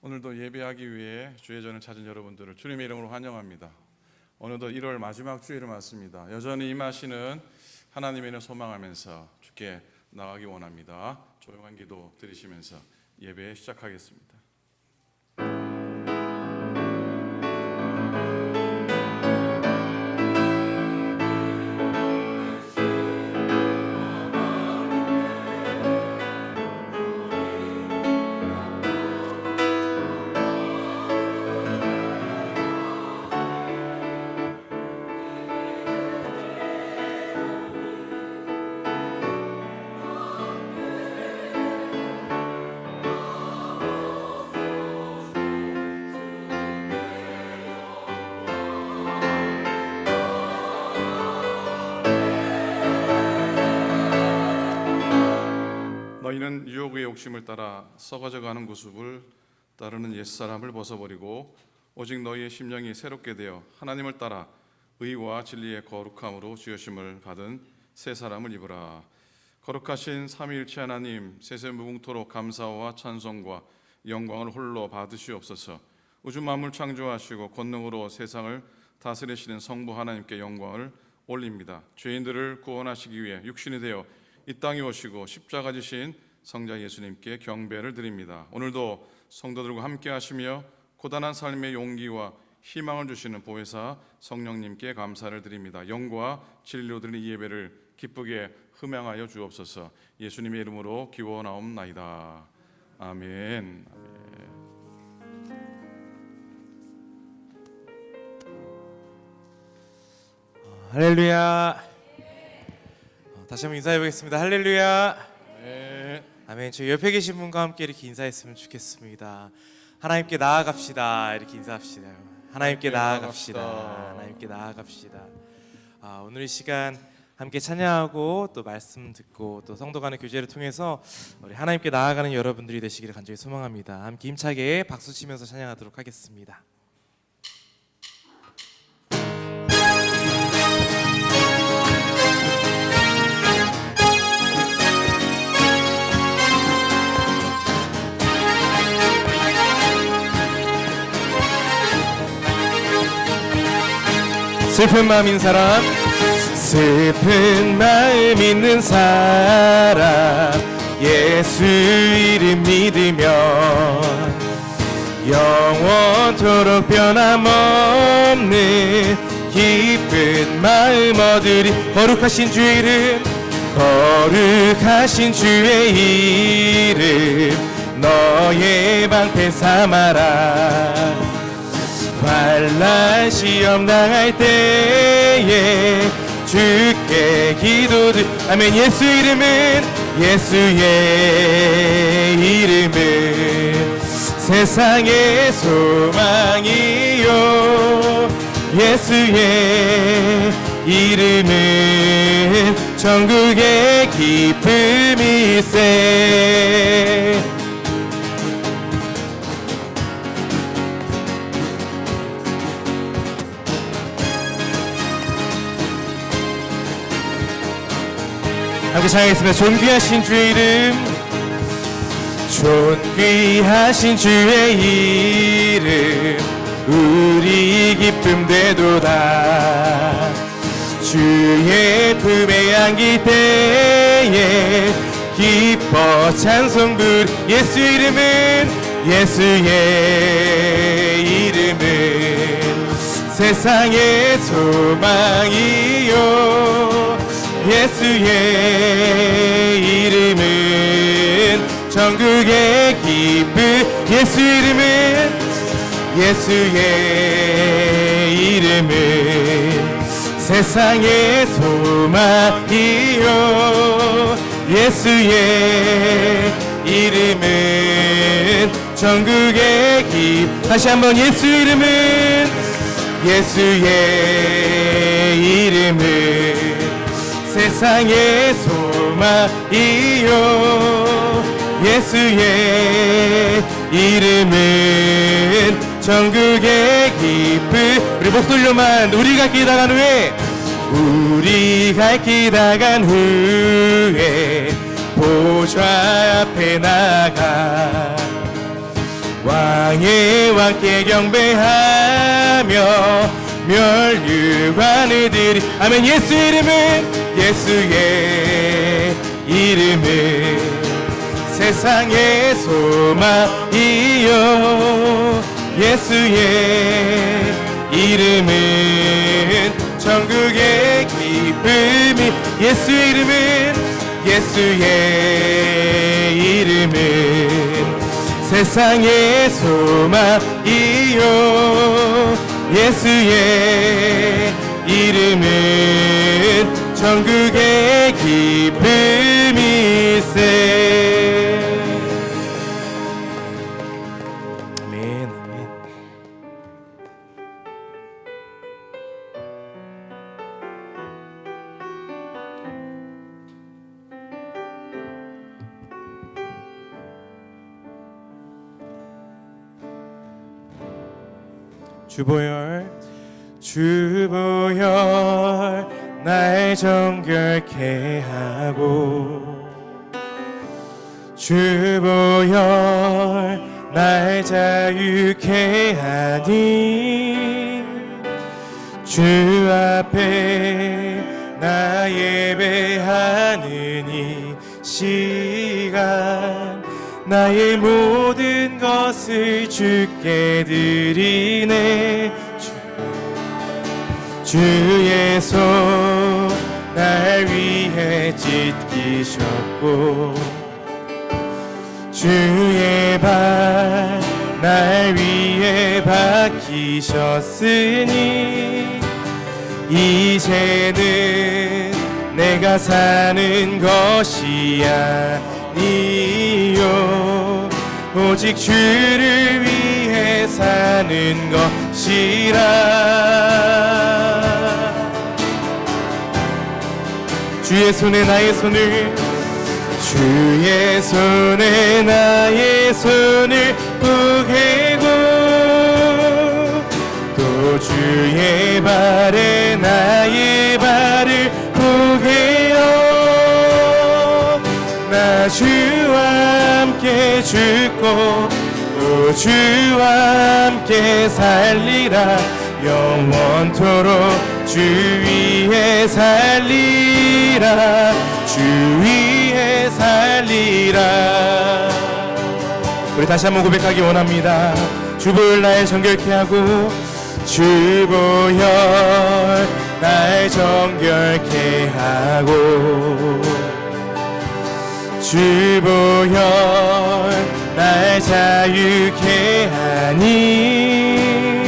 오늘도 예배하기 위해 주의 전을 찾은 여러분들을 주님의 이름으로 환영합니다. 어느덧 1월 마지막 주일을 맞습니다. 여전히 임하시는 하나님의 은혜를 소망하면서 주께 나가기 원합니다. 조용한 기도 드리시면서 예배 시작하겠습니다. 너희는 유혹의 욕심을 따라 썩어져가는 구습을 따르는 옛사람을 벗어버리고 오직 너희의 심령이 새롭게 되어 하나님을 따라 의와 진리의 거룩함으로 지으심을 받은 새 사람을 입으라. 거룩하신 삼위일체 하나님, 세세무궁토록 감사와 찬송과 영광을 홀로 받으시옵소서. 우주 만물 창조하시고 권능으로 세상을 다스리시는 성부 하나님께 영광을 올립니다. 죄인들을 구원하시기 위해 육신이 되어 이 땅에 오시고 십자가 지신 성자 예수님께 경배를 드립니다. 오늘도 성도들과 함께 하시며 고단한 삶의 용기와 희망을 주시는 보혜사 성령님께 감사를 드립니다. 영과 진리로 드리는 이 예배를 기쁘게 흠양하여 주옵소서. 예수님의 이름으로 기원하옵나이다. 아멘. 할렐루야. 다시 한번 인사해 보겠습니다. 할렐루야. 아멘. 아멘. 저희 옆에 계신 분과 함께 이렇게 인사했으면 좋겠습니다. 하나님께 나아갑시다. 이렇게 인사합시다. 하나님께 나아갑시다. 하나님께 나아갑시다. 오늘 이 시간 함께 찬양하고 또 말씀 듣고 또 성도 간의 교제를 통해서 우리 하나님께 나아가는 여러분들이 되시기를 간절히 소망합니다. 함께 힘차게 박수 치면서 찬양하도록 하겠습니다. 슬픈 마음 있는 사람, 슬픈 마음 있는 사람, 예수 이름 믿으면 영원토록 변함없는 기쁜 마음 얻으리. 거룩하신 주의 이름, 거룩하신 주의 이름 너의 방패 삼아라. 환난 시험 당할 때에 주께 기도드. 아멘. 예수 이름은, 예수의 이름은 세상의 소망이요, 예수의 이름은 천국의 기쁨일세. 함께 찬양하겠습니다. 존귀하신 주의 이름, 존귀하신 주의 이름 우리 기쁨 되도다. 주의 품에 안길 때에 기뻐 찬송 부르. 예수 이름은, 예수의 이름은 세상의 소망이요, 예수의 이름은 천국의 기쁨. 예수 이름은, 예수의 이름은 세상의 소망이요, 예수의 이름은 천국의 기쁨. 다시 한번. 예수 이름은, 예수의 이름은 세상의 소망이요, 예수의 이름은 천국의 기쁨. 우리 목소리로만. 우리가 기다간 후에, 우리가 기다간 후에 보좌 앞에 나가 왕의 왕께 경배하며 멸류관을 드리 아멘. 예수 이름은 예수의 이름은 세상의 소망이요 예수의 이름은 천국의 기쁨이 예수 이름은 예수의 이름은 세상의 소망이요 예수의 이름은 천국의 기쁨일세. 아멘 아멘. 주보혈 날 정결케 하고 주보혈 날 자유케 하니 주 앞에 나 예배하는 이 시간 나의 모든 것을 주께 드리네. 주의 손 날 위해 찢기셨고 주의 발 날 위해 박히셨으니 이제는 내가 사는 것이 아니요 오직 주를 위해 사는 것이라. 주의 손에 나의 손을 주의 손에 나의 손을 포개고 또 주의 발에 나의 발을 포개어 나 주와 함께 죽고 또 주와 함께 살리라. 영원토록 주 위에 살리라. 주 위에 살리라. 우리 다시 한번 고백하기 원합니다. 주보혈 날 정결케 하고 주보혈 날 정결케 하고 주보혈 날 자유케 하니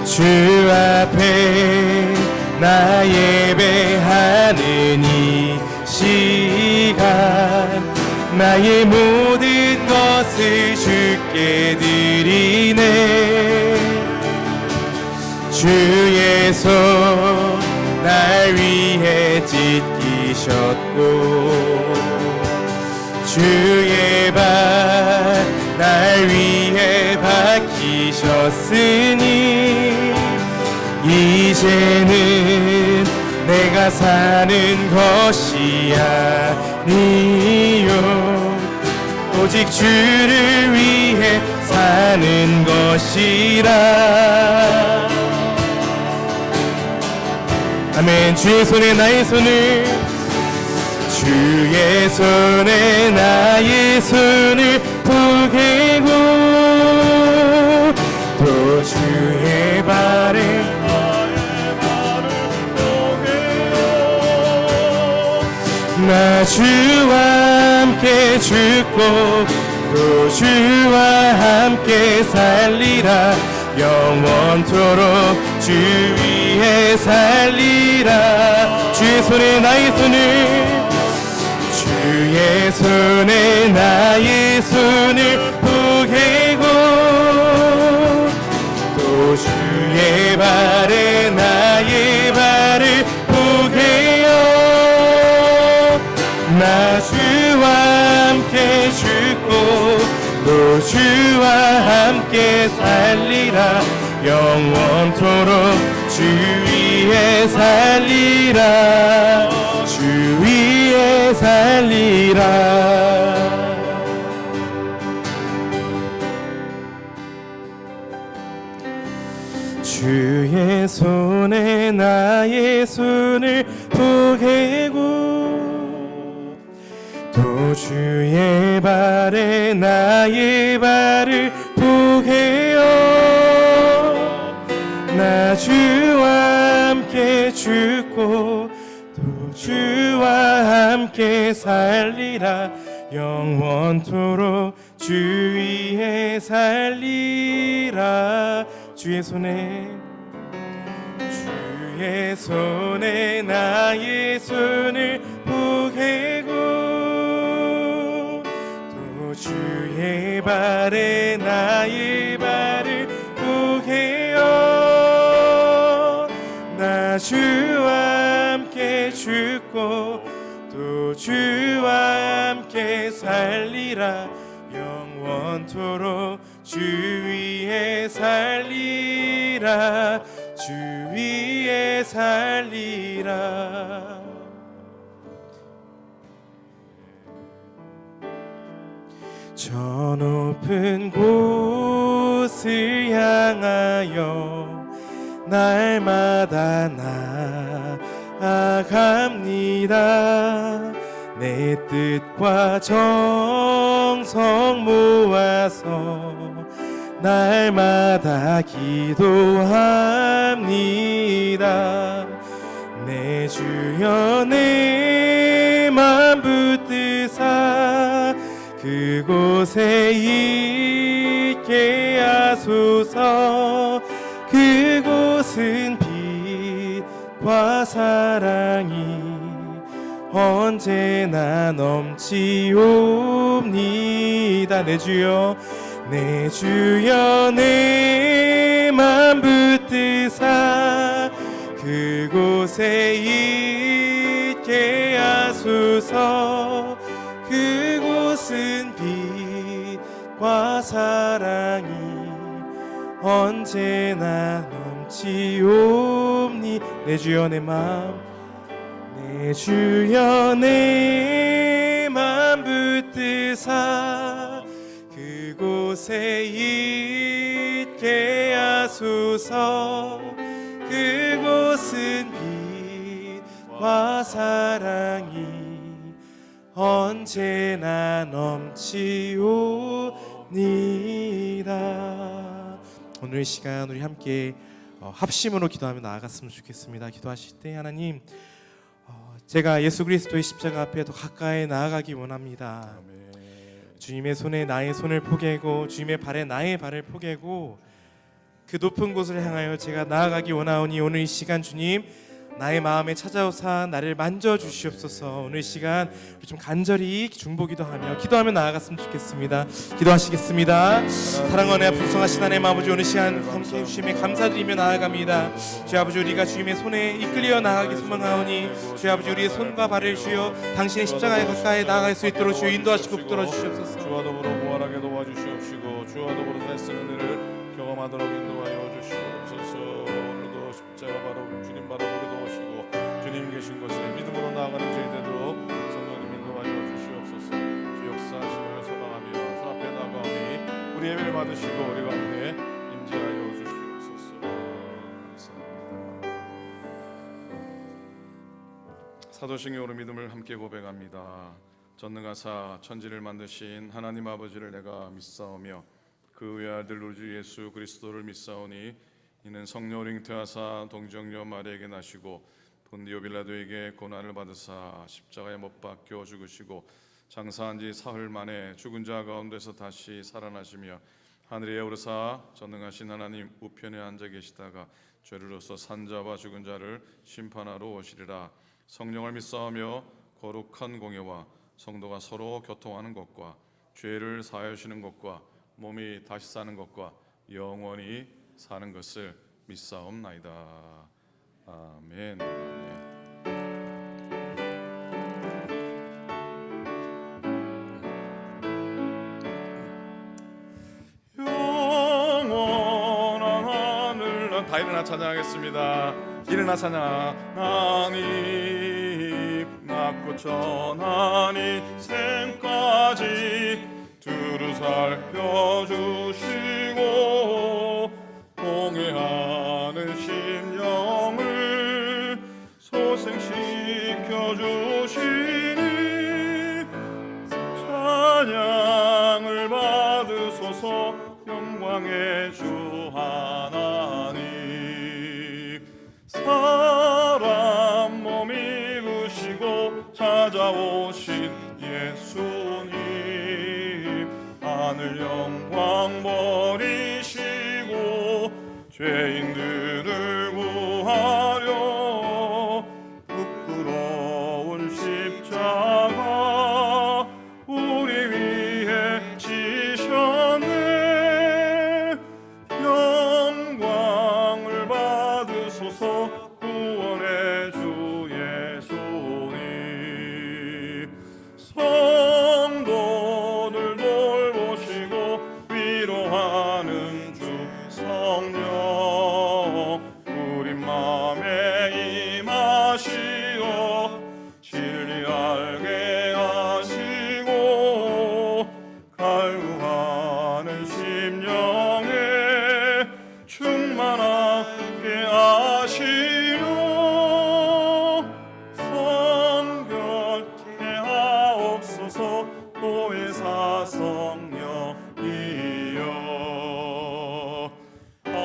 주 앞에 나 예배하는 이 시간 나의 모든 것을 주께 드리네. 주의 손 날 위해 찢기셨고 주의 발 날 위해 박히셨으니 이제는 내가 사는 것이 아니요 오직 주를 위해 사는 것이라. 아멘. 주의 손에 나의 손을 주의 손에 나의 손을 포개고 또 주의 발에 나 주와 함께 죽고 또 주와 함께 살리라. 영원토록 주 위에 살리라. 주의 손에 나의 손을 주의 손에 나의 손을 포개고 또 주의 발에 나의 발을 포개어 나 주와 함께 죽고 또 주와 함께 살리라. 영원토록 주 위에 살리라. 주 위에 살리라. 손에 나의 손을 포개고 또 주의 발에 나의 발을 포개어 나 주와 함께 죽고 또 주와 함께 살리라 영원토록 주 위에 살리라 주의 손에 나의 손을 포개고 또 주의 발에 나의 발을 포개어 나 주와 함께 죽고 또 주와 함께 살리라 영원토록 주 위에 살리라 주 위에 살리라 저 높은 곳을 향하여 날마다 나아갑니다 내 뜻과 정성 모아서 날마다 기도합니다 내 주여 내 맘 붙드사 그곳에 있게 하소서 그곳은 빛과 사랑이 언제나 넘치옵니다 내 주여 내 맘 붙드사 그곳에 있게 하소서 그곳은 빛과 사랑이 언제나 넘치옵니 내 주여 내 맘 붙드사 그곳에 있게 하소서 그곳은 빛과 사랑이 언제나 넘치옵니다 오늘 이 시간 우리 함께 합심으로 기도하며 나아갔으면 좋겠습니다 기도하실 때 하나님 제가 예수 그리스도의 십자가 앞에 더 가까이 나아가기 원합니다 주님의 손에 나의 손을 포개고 주님의 발에 나의 발을 포개고 그 높은 곳을 향하여 제가 나아가기 원하오니 오늘 이 시간 주님 나의 마음에 찾아오사 나를 만져주시옵소서 오늘 이 시간 좀 간절히 중보기도하며 기도하며 나아갔으면 좋겠습니다 기도하시겠습니다 사랑하는 풍성하신 하나님 아버지 오늘 시간 함께 해주심에 감사드리며 나아갑니다 주의 아버지 우리가 주님의 손에 이끌려 나아가기 소망하오니 주의 아버지 우리의 손과 발을 주여 당신의 십자가에 가까이 나아갈 수 있도록 주여 인도하시고 붙들어 주시옵소서 주와 더불어 무한하게 도와주시옵시고 주와 더불어 애쓰는 일을 경험하도록 인도하여 주시옵소서 오늘도 십자가 바로 주님 바로 도와주시고 주님 계신 곳에 믿음으로 나아가는 저희들도 성령님 인도하여 주시옵소서 주 역사하심을 소망하며 주 앞에 나가오니 우리 예배를 받으시고 우리 가운데 임재하여 주시옵소서 감사합니다 사도신경으로 믿음을 함께 고백합니다 전능하사 천지를 만드신 하나님 아버지를 내가 믿사오며 그 외아들 우리 주 예수 그리스도를 믿사오니 이는 성령으로 잉태하사 동정녀 마리아에게 나시고 본디오 빌라도에게 고난을 받으사 십자가에 못 박혀 죽으시고 장사한 지 사흘 만에 죽은 자 가운데서 다시 살아나시며 하늘에 오르사 전능하신 하나님 우편에 앉아 계시다가 죄로서 산 자와 죽은 자를 심판하러 오시리라 성령을 믿사오며 거룩한 공예와 성도가 서로 교통하는 것과 죄를 사하여 주시는 것과 몸이 다시 사는 것과 영원히 사는 것을 믿사옵나이다. 아멘. 영원한 하늘난 다 일어나 찬양하겠습니다. 일어나 찬양하니 낮고 천하니 샘까지 두루 살펴주시고 공회하는 심령을 영광의 주 하나님, 사람 몸 입으시고 찾아오신 예수님, 하늘 영광 버리시고 죄인들을 구하려 부끄러운 십자가 우리 위해 지셨네. 영광을 받으소서 구원의 주 예수님, 성도들 돌보시고 위로하는 주 성령, 우리 맘에 임하시어 진리 알게 하시고 갈구하는 심령에 충만하게 하시려 성결케 하옵소서 보혜사 성령이여. 아멘.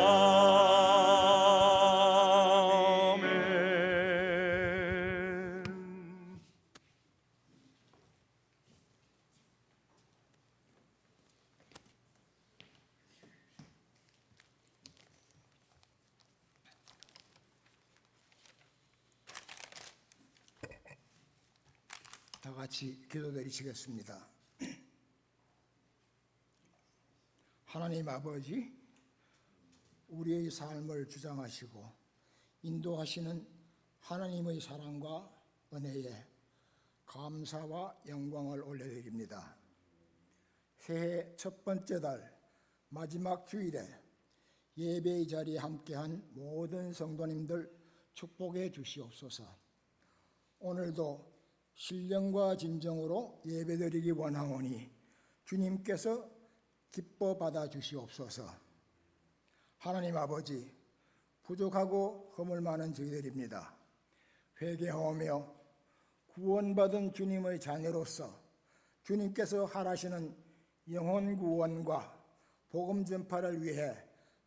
다 같이 기도드리시겠습니다. 하나님 아버지, 우리의 삶을 주장하시고 인도하시는 하나님의 사랑과 은혜에 감사와 영광을 올려드립니다. 새해 첫 번째 달 마지막 주일에 예배의 자리에 함께한 모든 성도님들 축복해 주시옵소서. 오늘도 신령과 진정으로 예배드리기 원하오니 주님께서 기뻐 받아 주시옵소서. 하나님 아버지, 부족하고 허물 많은 저희들입니다. 회개하오며 구원받은 주님의 자녀로서 주님께서 하라시는 영혼 구원과 복음 전파를 위해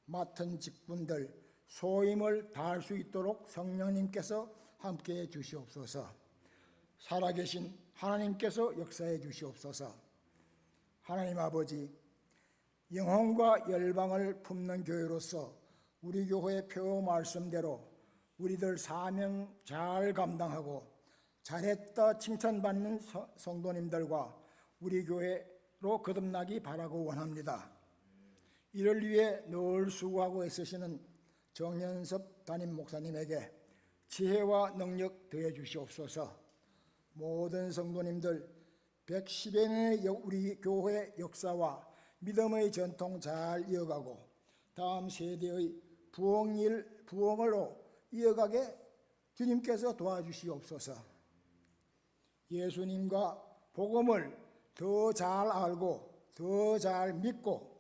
맡은 직분들 소임을 다할 수 있도록 성령님께서 함께해 주시옵소서. 살아계신 하나님께서 역사해 주시옵소서. 하나님 아버지, 영혼과 열방을 품는 교회로서 우리 교회의 표 말씀대로 우리들 사명 잘 감당하고 잘했다 칭찬받는 성도님들과 우리 교회로 거듭나기 바라고 원합니다. 이를 위해 늘 수고하고 애쓰시는 정연섭 담임 목사님에게 지혜와 능력 더해 주시옵소서. 모든 성도님들 110여 년의 우리 교회 역사와 믿음의 전통 잘 이어가고 다음 세대의 부흥으로 이어가게 주님께서 도와주시옵소서. 예수님과 복음을 더 잘 알고 더 잘 믿고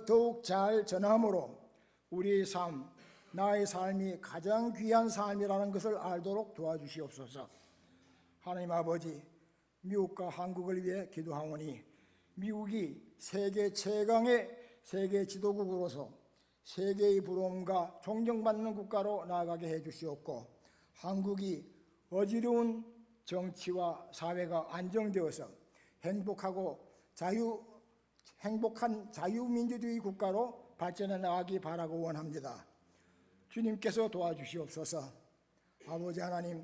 더욱 잘 전함으로 우리의 삶, 나의 삶이 가장 귀한 삶이라는 것을 알도록 도와주시옵소서. 하나님 아버지, 미국과 한국을 위해 기도하오니 미국이 세계 최강의 세계 지도국으로서 세계의 부러움과 존경받는 국가로 나아가게 해주시옵고, 한국이 어지러운 정치와 사회가 안정되어서 행복한 자유민주주의 국가로 발전해 나가기 바라고 원합니다. 주님께서 도와주시옵소서. 아버지 하나님,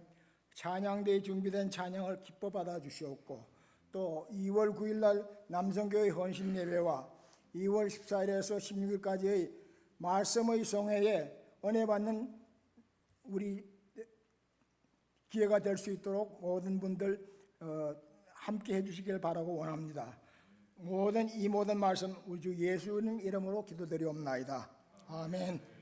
찬양대에 준비된 찬양을 기뻐 받아 주시옵고, 또 2월 9일 날 남성교회 헌신 예배와 2월 14일에서 16일까지의 말씀의 성회에 은혜 받는 우리 기회가 될 수 있도록 모든 분들 함께 해주시길 바라고 원합니다. 이 모든 말씀 우리 주 예수님 이름으로 기도드리옵나이다. 아멘.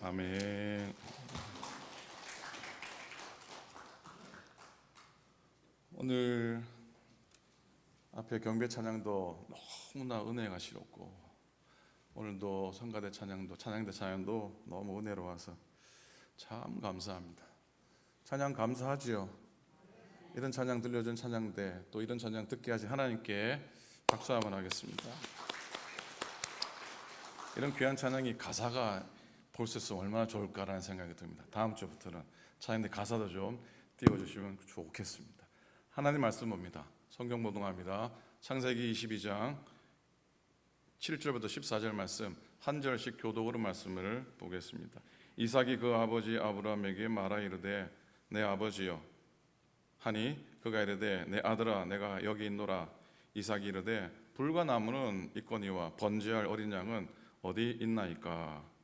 아멘. 오늘 앞에 경배 찬양도 너무나 은혜가 실었고, 오늘도 성가대 찬양도 찬양대 찬양도 너무 은혜로워서 참 감사합니다. 찬양 감사하지요. 이런 찬양 들려준 찬양대, 또 이런 찬양 듣게 하신 하나님께 박수 한번 하겠습니다. 이런 귀한 찬양이 가사가 볼 수 있으면 얼마나 좋을까라는 생각이 듭니다. 다음 주부터는 찬양대 가사도 좀 띄워주시면 좋겠습니다. 하나님 말씀 봅니다. 성경 보동합니다. 창세기 22장 7절부터 14절 말씀 한 절씩 교독으로 말씀을 보겠습니다. 이삭이 그 아버지 아브라함에게 말하 이르되 내 아버지여 하니 그가 이르되 내 아들아 내가 여기 있노라. 이삭이 이르되 불과 나무는 있거니와 번제할 어린 양은 어디 있나이까.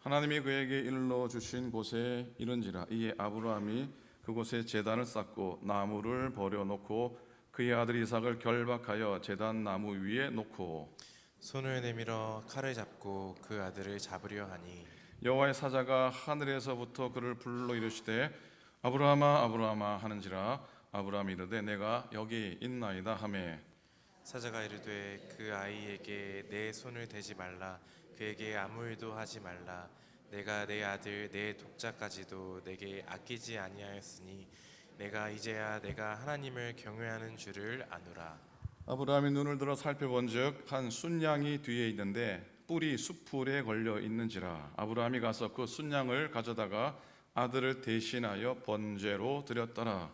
하나님이 그에게 일러 주신 곳에 이른지라. 이에 아브라함이 그곳에 제단을 쌓고 나무를 버려놓고 그의 아들 이삭을 결박하여 제단 나무 위에 놓고 손을 내밀어 칼을 잡고 그 아들을 잡으려 하니 여호와의 사자가 하늘에서부터 그를 불러 이르시되 아브라함아 아브라함아 하는지라. 아브라함이 이르되 내가 여기 있나이다 하매 사자가 이르되 그 아이에게 내 손을 대지 말라. 그에게 아무 일도 하지 말라. 내가 내 아들 내 독자까지도 내게 아끼지 아니하였으니 내가 이제야 내가 하나님을 경외하는 줄을 아노라. 아브라함이 눈을 들어 살펴본즉 한 순양이 뒤에 있는데 뿔이 숯불에 걸려 있는지라. 아브라함이 가서 그 순양을 가져다가 아들을 대신하여 번제로 드렸더라.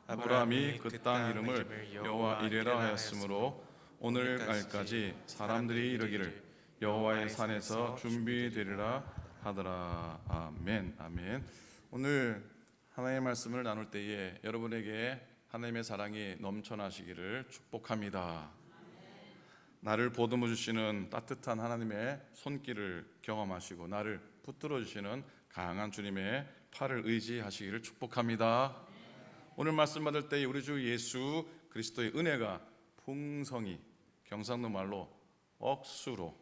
아브라함이 그 땅 이름을 여호와 이레라 하였으므로 오늘날까지 사람들이 이르기를 여호와의 산에서 준비되리라 하더라. 아멘. 아멘. 오늘 하나님의 말씀을 나눌 때에 여러분에게 하나님의 사랑이 넘쳐나시기를 축복합니다. 나를 보듬어 주시는 따뜻한 하나님의 손길을 경험하시고 나를 붙들어 주시는 강한 주님의 팔을 의지하시기를 축복합니다. 오늘 말씀 받을 때에 우리 주 예수 그리스도의 은혜가 풍성히, 경상도 말로 억수로,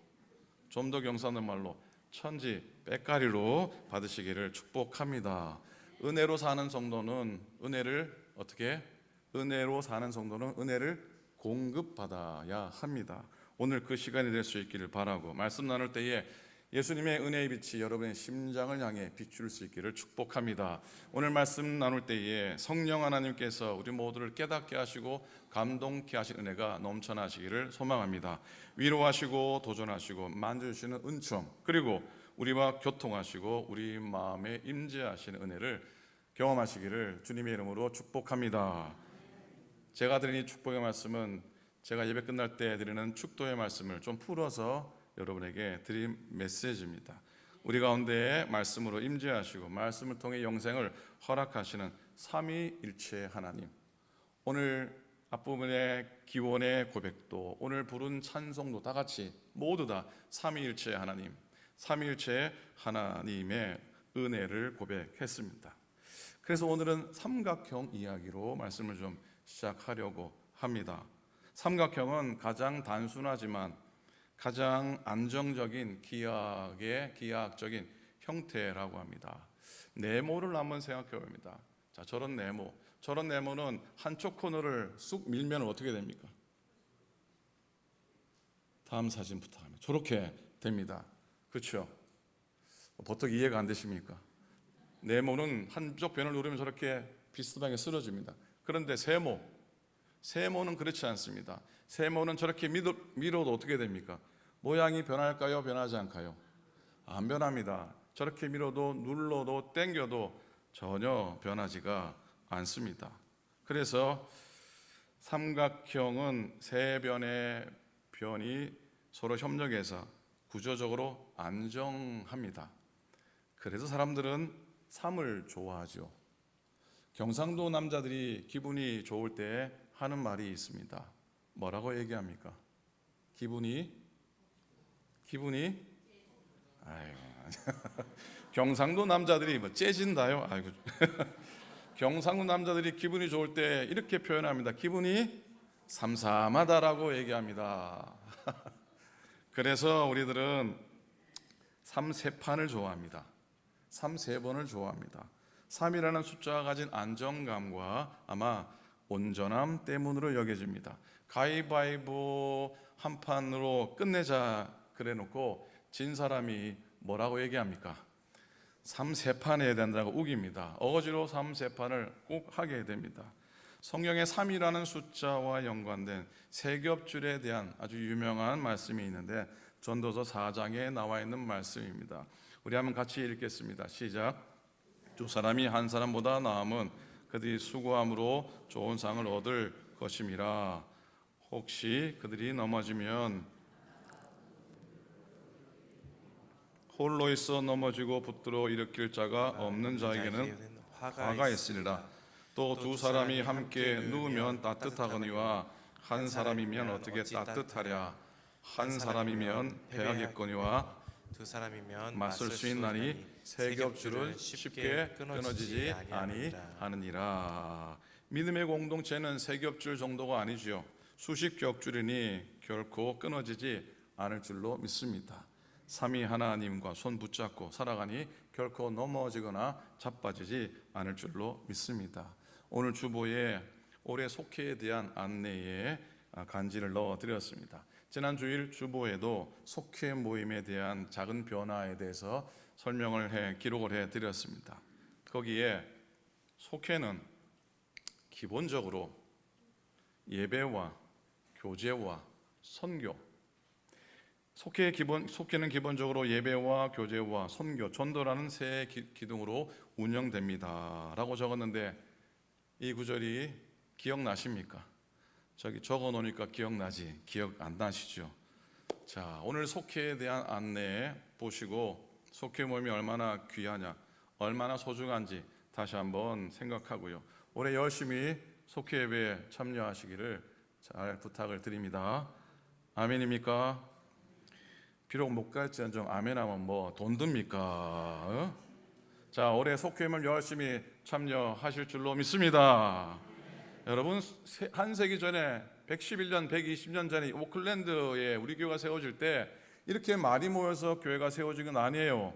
좀 더 경상도 말로 천지 빼까리로 받으시기를 축복합니다. 은혜로 사는 정도는 은혜를 어떻게? 은혜로 사는 정도는 은혜를 공급받아야 합니다. 오늘 그 시간이 될 수 있기를 바라고, 말씀 나눌 때에 예수님의 은혜의 빛이 여러분의 심장을 향해 비출 수 있기를 축복합니다. 오늘 말씀 나눌 때에 성령 하나님께서 우리 모두를 깨닫게 하시고 감동케 하신 은혜가 넘쳐나시기를 소망합니다. 위로하시고 도전하시고 만져주시는 은총, 그리고 우리와 교통하시고 우리 마음에 임재하시는 은혜를 경험하시기를 주님의 이름으로 축복합니다. 제가 드리는 축복의 말씀은 제가 예배 끝날 때 드리는 축도의 말씀을 좀 풀어서 여러분에게 드린 메시지입니다. 우리 가운데 말씀으로 임재하시고 말씀을 통해 영생을 허락하시는 삼위일체 하나님, 오늘 앞부분의 기원의 고백도 오늘 부른 찬송도 다 같이 모두 다 삼위일체 하나님, 삼위일체 하나님의 은혜를 고백했습니다. 그래서 오늘은 삼각형 이야기로 말씀을 좀 시작하려고 합니다. 삼각형은 가장 단순하지만 가장 안정적인 기하학적인 형태라고 합니다. 네모를 한번 생각해 봅니다. 자, 저런 네모는 한쪽 코너를 쑥 밀면 어떻게 됩니까? 다음 사진부터 하면 저렇게 됩니다. 그렇죠? 보통 이해가 안 되십니까? 네모는 한쪽 변을 누르면 저렇게 비스듬하게 쓰러집니다. 그런데 세모는 그렇지 않습니다. 세모는 저렇게 밀어도 어떻게 됩니까? 모양이 변할까요? 변하지 않을까요? 안 변합니다. 저렇게 밀어도 눌러도 당겨도 전혀 변하지가 않습니다. 그래서 삼각형은 세 변의 변이 서로 협력해서 구조적으로 안정합니다. 그래서 사람들은 삼을 좋아하죠. 경상도 남자들이 기분이 좋을 때 하는 말이 있습니다. 뭐라고 얘기합니까? 기분이 아유 경상도 남자들이 뭐 째진다요? 아이고 경상도 남자들이 기분이 좋을 때 이렇게 표현합니다. 기분이 삼삼하다라고 얘기합니다. 그래서 우리들은 삼세판을 좋아합니다. 삼세번을 좋아합니다. 3이라는 숫자가 가진 안정감과 아마 온전함 때문으로 여겨집니다. 가위바위보 한 판으로 끝내자 그래놓고 진 사람이 뭐라고 얘기합니까? 삼세판 해야 된다고 우깁니다. 어거지로 삼세판을 꼭 하게 됩니다. 성경에 3이라는 숫자와 연관된 세겹줄에 대한 아주 유명한 말씀이 있는데 전도서 4장에 나와 있는 말씀입니다. 우리 한번 같이 읽겠습니다. 시작. 두 사람이 한 사람보다 나음은 그들이 수고함으로 좋은 상을 얻을 것임이라. 혹시 그들이 넘어지면 홀로 있어 넘어지고 붙들어 일으킬 자가 없는 자에게는 화가 있으리라. 또 두 사람이 함께 누우면 따뜻하거니와 한 사람이면 어떻게 따뜻하랴. 한 사람이면 패하겠거니와 두 사람이면 맞설 수 있나니 세 겹줄은 쉽게 끊어지지 아니하느니라. 믿음의 공동체는 세 겹줄 정도가 아니지요. 수십 겹줄이니 결코 끊어지지 않을 줄로 믿습니다. 삼위 하나님과 손 붙잡고 살아가니 결코 넘어지거나 자빠지지 않을 줄로 믿습니다. 오늘 주보에 올해 속회에 대한 안내에 간지를 넣어드렸습니다. 지난 주일 주보에도 속회 모임에 대한 작은 변화에 대해서 기록을 해드렸습니다. 거기에 속회는 기본적으로 예배와 교제와 선교, 속회는 기본적으로 예배와 교제와 선교, 전도라는 세 기둥으로 운영됩니다 라고 적었는데 이 구절이 기억나십니까? 저기 적어놓으니까 기억나지? 기억 안 나시죠? 자, 오늘 속회에 대한 안내 보시고 속회 모임이 얼마나 귀하냐, 얼마나 소중한지 다시 한번 생각하고요. 올해 열심히 속회 예배에 참여하시기를 잘 부탁을 드립니다. 아멘입니까? 비록 못 갈지언정 아멘하면 뭐 돈 듭니까? 자, 올해 속회면 열심히 참여하실 줄로 믿습니다. 여러분, 한 세기 전에 111년, 120년 전에 오클랜드에 우리 교회가 세워질 때 이렇게 많이 모여서 교회가 세워진 건 아니에요.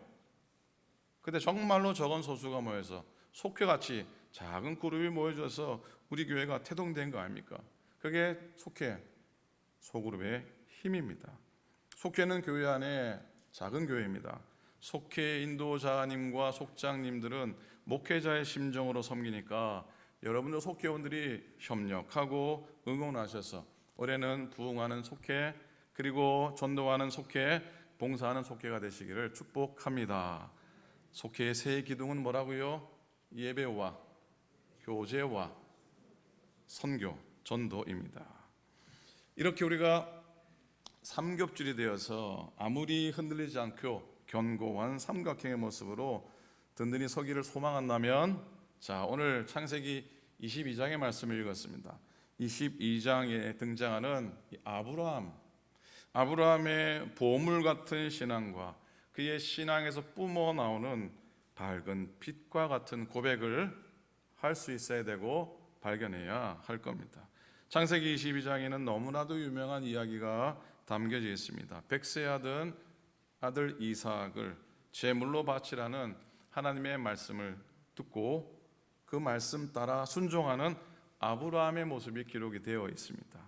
근데 정말로 적은 소수가 모여서 속회같이 작은 그룹이 모여져서 우리 교회가 태동된 거 아닙니까? 그게 속회, 소그룹의 힘입니다. 속회는 교회 안에 작은 교회입니다. 속회 인도자님과 속장님들은 목회자의 심정으로 섬기니까 여러분들 속회원들이 협력하고 응원하셔서 올해는 부흥하는 속회, 그리고 전도하는 속회, 봉사하는 속회가 되시기를 축복합니다. 속회의 세 기둥은 뭐라고요? 예배와 교제와 선교, 전도입니다. 이렇게 우리가 삼겹줄이 되어서 아무리 흔들리지 않고 견고한 삼각형의 모습으로 든든히 서기를 소망한다면, 자, 오늘 창세기 22장의 말씀을 읽었습니다. 22장에 등장하는 아브라함의 보물 같은 신앙과 그의 신앙에서 뿜어 나오는 밝은 빛과 같은 고백을 할 수 있어야 되고 발견해야 할 겁니다. 창세기 22장에는 너무나도 유명한 이야기가 담겨져 있습니다. 백세에 아들 이삭을 제물로 바치라는 하나님의 말씀을 듣고 그 말씀 따라 순종하는 아브라함의 모습이 기록이 되어 있습니다.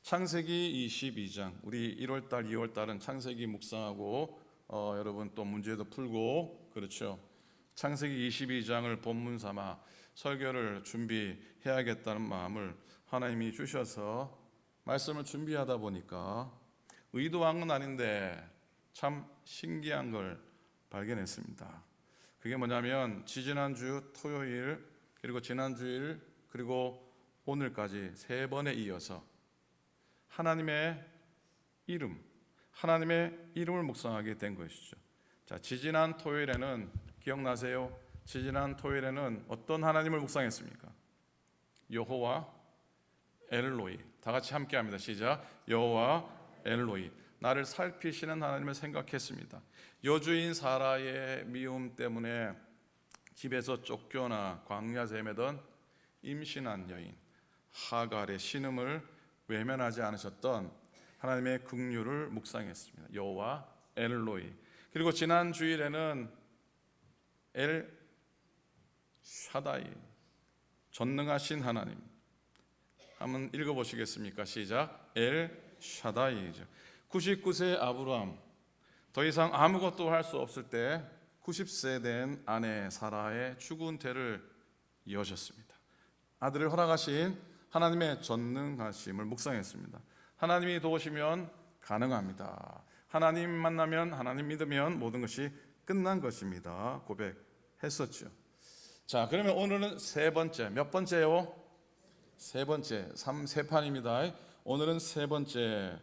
창세기 22장, 우리 1월달, 2월달은 창세기 묵상하고 여러분 또 문제도 풀고 그렇죠. 창세기 22장을 본문 삼아 설교를 준비해야겠다는 마음을 하나님이 주셔서 말씀을 준비하다 보니까 의도한 건 아닌데 참 신기한 걸 발견했습니다. 그게 뭐냐면 지지난주 토요일, 그리고 지난주일, 그리고 오늘까지 세 번에 이어서 하나님의 이름을 묵상하게 된 것이죠. 자, 지지난 토요일에는 기억나세요? 지지난 토요일에는 어떤 하나님을 묵상했습니까? 여호와 엘로이. 다 같이 함께 합니다. 시작. 여호와 엘로이. 나를 살피시는 하나님을 생각했습니다. 여주인 사라의 미움 때문에 집에서 쫓겨나 광야에 헤매던 임신한 여인 하갈의 신음을 외면하지 않으셨던 하나님의 긍휼을 묵상했습니다. 여호와 엘로이. 그리고 지난 주일에는 엘 샤다이, 전능하신 하나님. 한번 읽어보시겠습니까? 시작. 엘 샤다이죠. 99세 아브라함, 더 이상 아무것도 할 수 없을 때 90세 된 아내 사라의 죽은 태를 이어졌습니다. 아들을 허락하신 하나님의 전능하심을 묵상했습니다. 하나님이 도우시면 가능합니다. 하나님 만나면, 하나님 믿으면 모든 것이 끝난 것입니다. 고백했었죠. 자, 그러면 오늘은 세 번째, 몇 번째요? 세 번째, 세 판입니다. 오늘은 세 번째,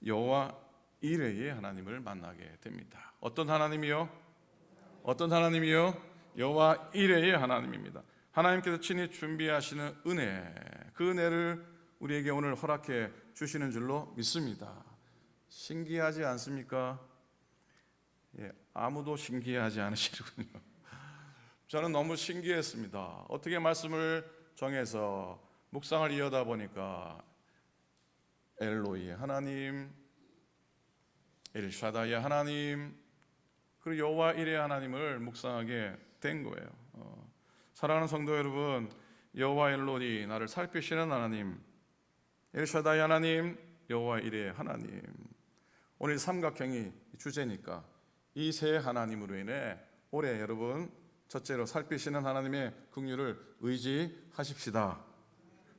여호와 이레의 하나님을 만나게 됩니다. 어떤 하나님이요? 어떤 하나님이요? 여호와 이레의 하나님입니다. 하나님께서 친히 준비하시는 은혜, 그 은혜를 우리에게 오늘 허락해 주시는 줄로 믿습니다. 신기하지 않습니까? 예, 아무도 신기하지 않으시군요. 저는 너무 신기했습니다. 어떻게 말씀을 정해서 묵상을 이어다 보니까 엘로이 하나님, 엘샤다이 하나님, 그리고 여호와 이레 하나님을 묵상하게 된 거예요. 사랑하는 성도 여러분, 여호와 엘로이, 나를 살피시는 하나님, 엘샤다이 하나님, 여호와 이레 하나님. 오늘 삼각형이 주제니까 이 세 하나님으로 인해 올해 여러분 첫째로 살피시는 하나님의 긍휼을 의지하십시다.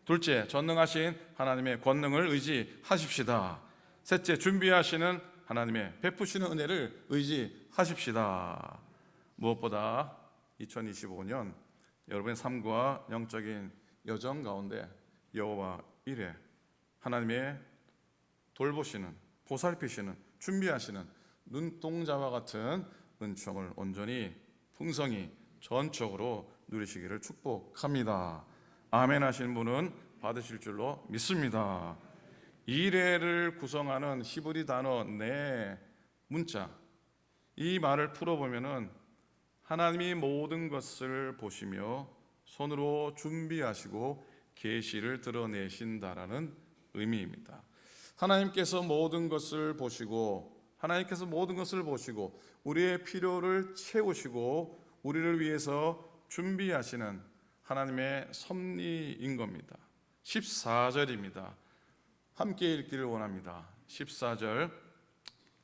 둘째, 전능하신 하나님의 권능을 의지하십시다. 셋째, 준비하시는 하나님의 베푸시는 은혜를 의지하십시다. 무엇보다 2025년 여러분의 삶과 영적인 여정 가운데 여호와 이레 하나님의 돌보시는, 보살피시는, 준비하시는 눈동자와 같은 은총을 온전히 풍성히 전적으로 누리시기를 축복합니다. 아멘 하시는 분은 받으실 줄로 믿습니다. 이레를 구성하는 히브리 단어 네 문자, 이 말을 풀어보면은 하나님이 모든 것을 보시며 손으로 준비하시고 계시를 드러내신다라는 의미입니다. 하나님께서 모든 것을 보시고, 하나님께서 모든 것을 보시고 우리의 필요를 채우시고 우리를 위해서 준비하시는 하나님의 섭리인 겁니다. 14절입니다. 함께 읽기를 원합니다. 14절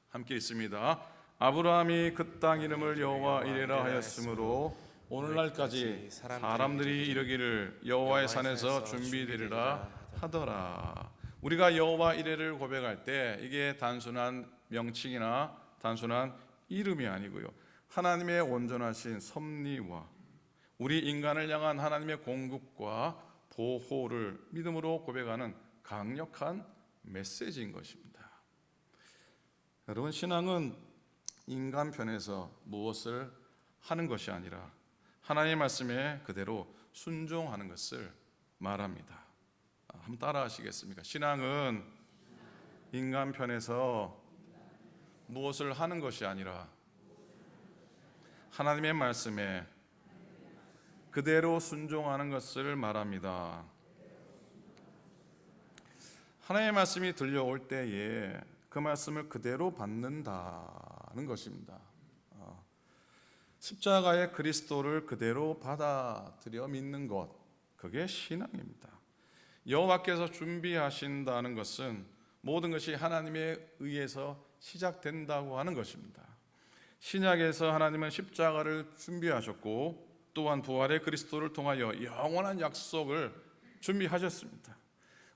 함께 읽습니다. 아브라함이 그 땅 이름을 여호와 이레라 하였으므로 오늘날까지 사람들이 이르기를 여호와의 산에서 준비되리라 하더라. 우리가 여호와 이레를 고백할 때 이게 단순한 명칭이나 단순한 이름이 아니고요, 하나님의 온전하신 섭리와 우리 인간을 향한 하나님의 공급과 보호를 믿음으로 고백하는 강력한 메시지인 것입니다. 여러분, 신앙은 인간 편에서 무엇을 하는 것이 아니라 하나님의 말씀에 그대로 순종하는 것을 말합니다. 한번 따라 하시겠습니까? 신앙은 인간 편에서 무엇을 하는 것이 아니라 하나님의 말씀에 그대로 순종하는 것을 말합니다. 하나님의 말씀이 들려올 때에 그 말씀을 그대로 받는다는 것입니다. 십자가의 그리스도를 그대로 받아들여 믿는 것, 그게 신앙입니다. 여호와께서 준비하신다는 것은 모든 것이 하나님에 의해서 시작된다고 하는 것입니다. 신약에서 하나님은 십자가를 준비하셨고 또한 부활의 그리스도를 통하여 영원한 약속을 준비하셨습니다.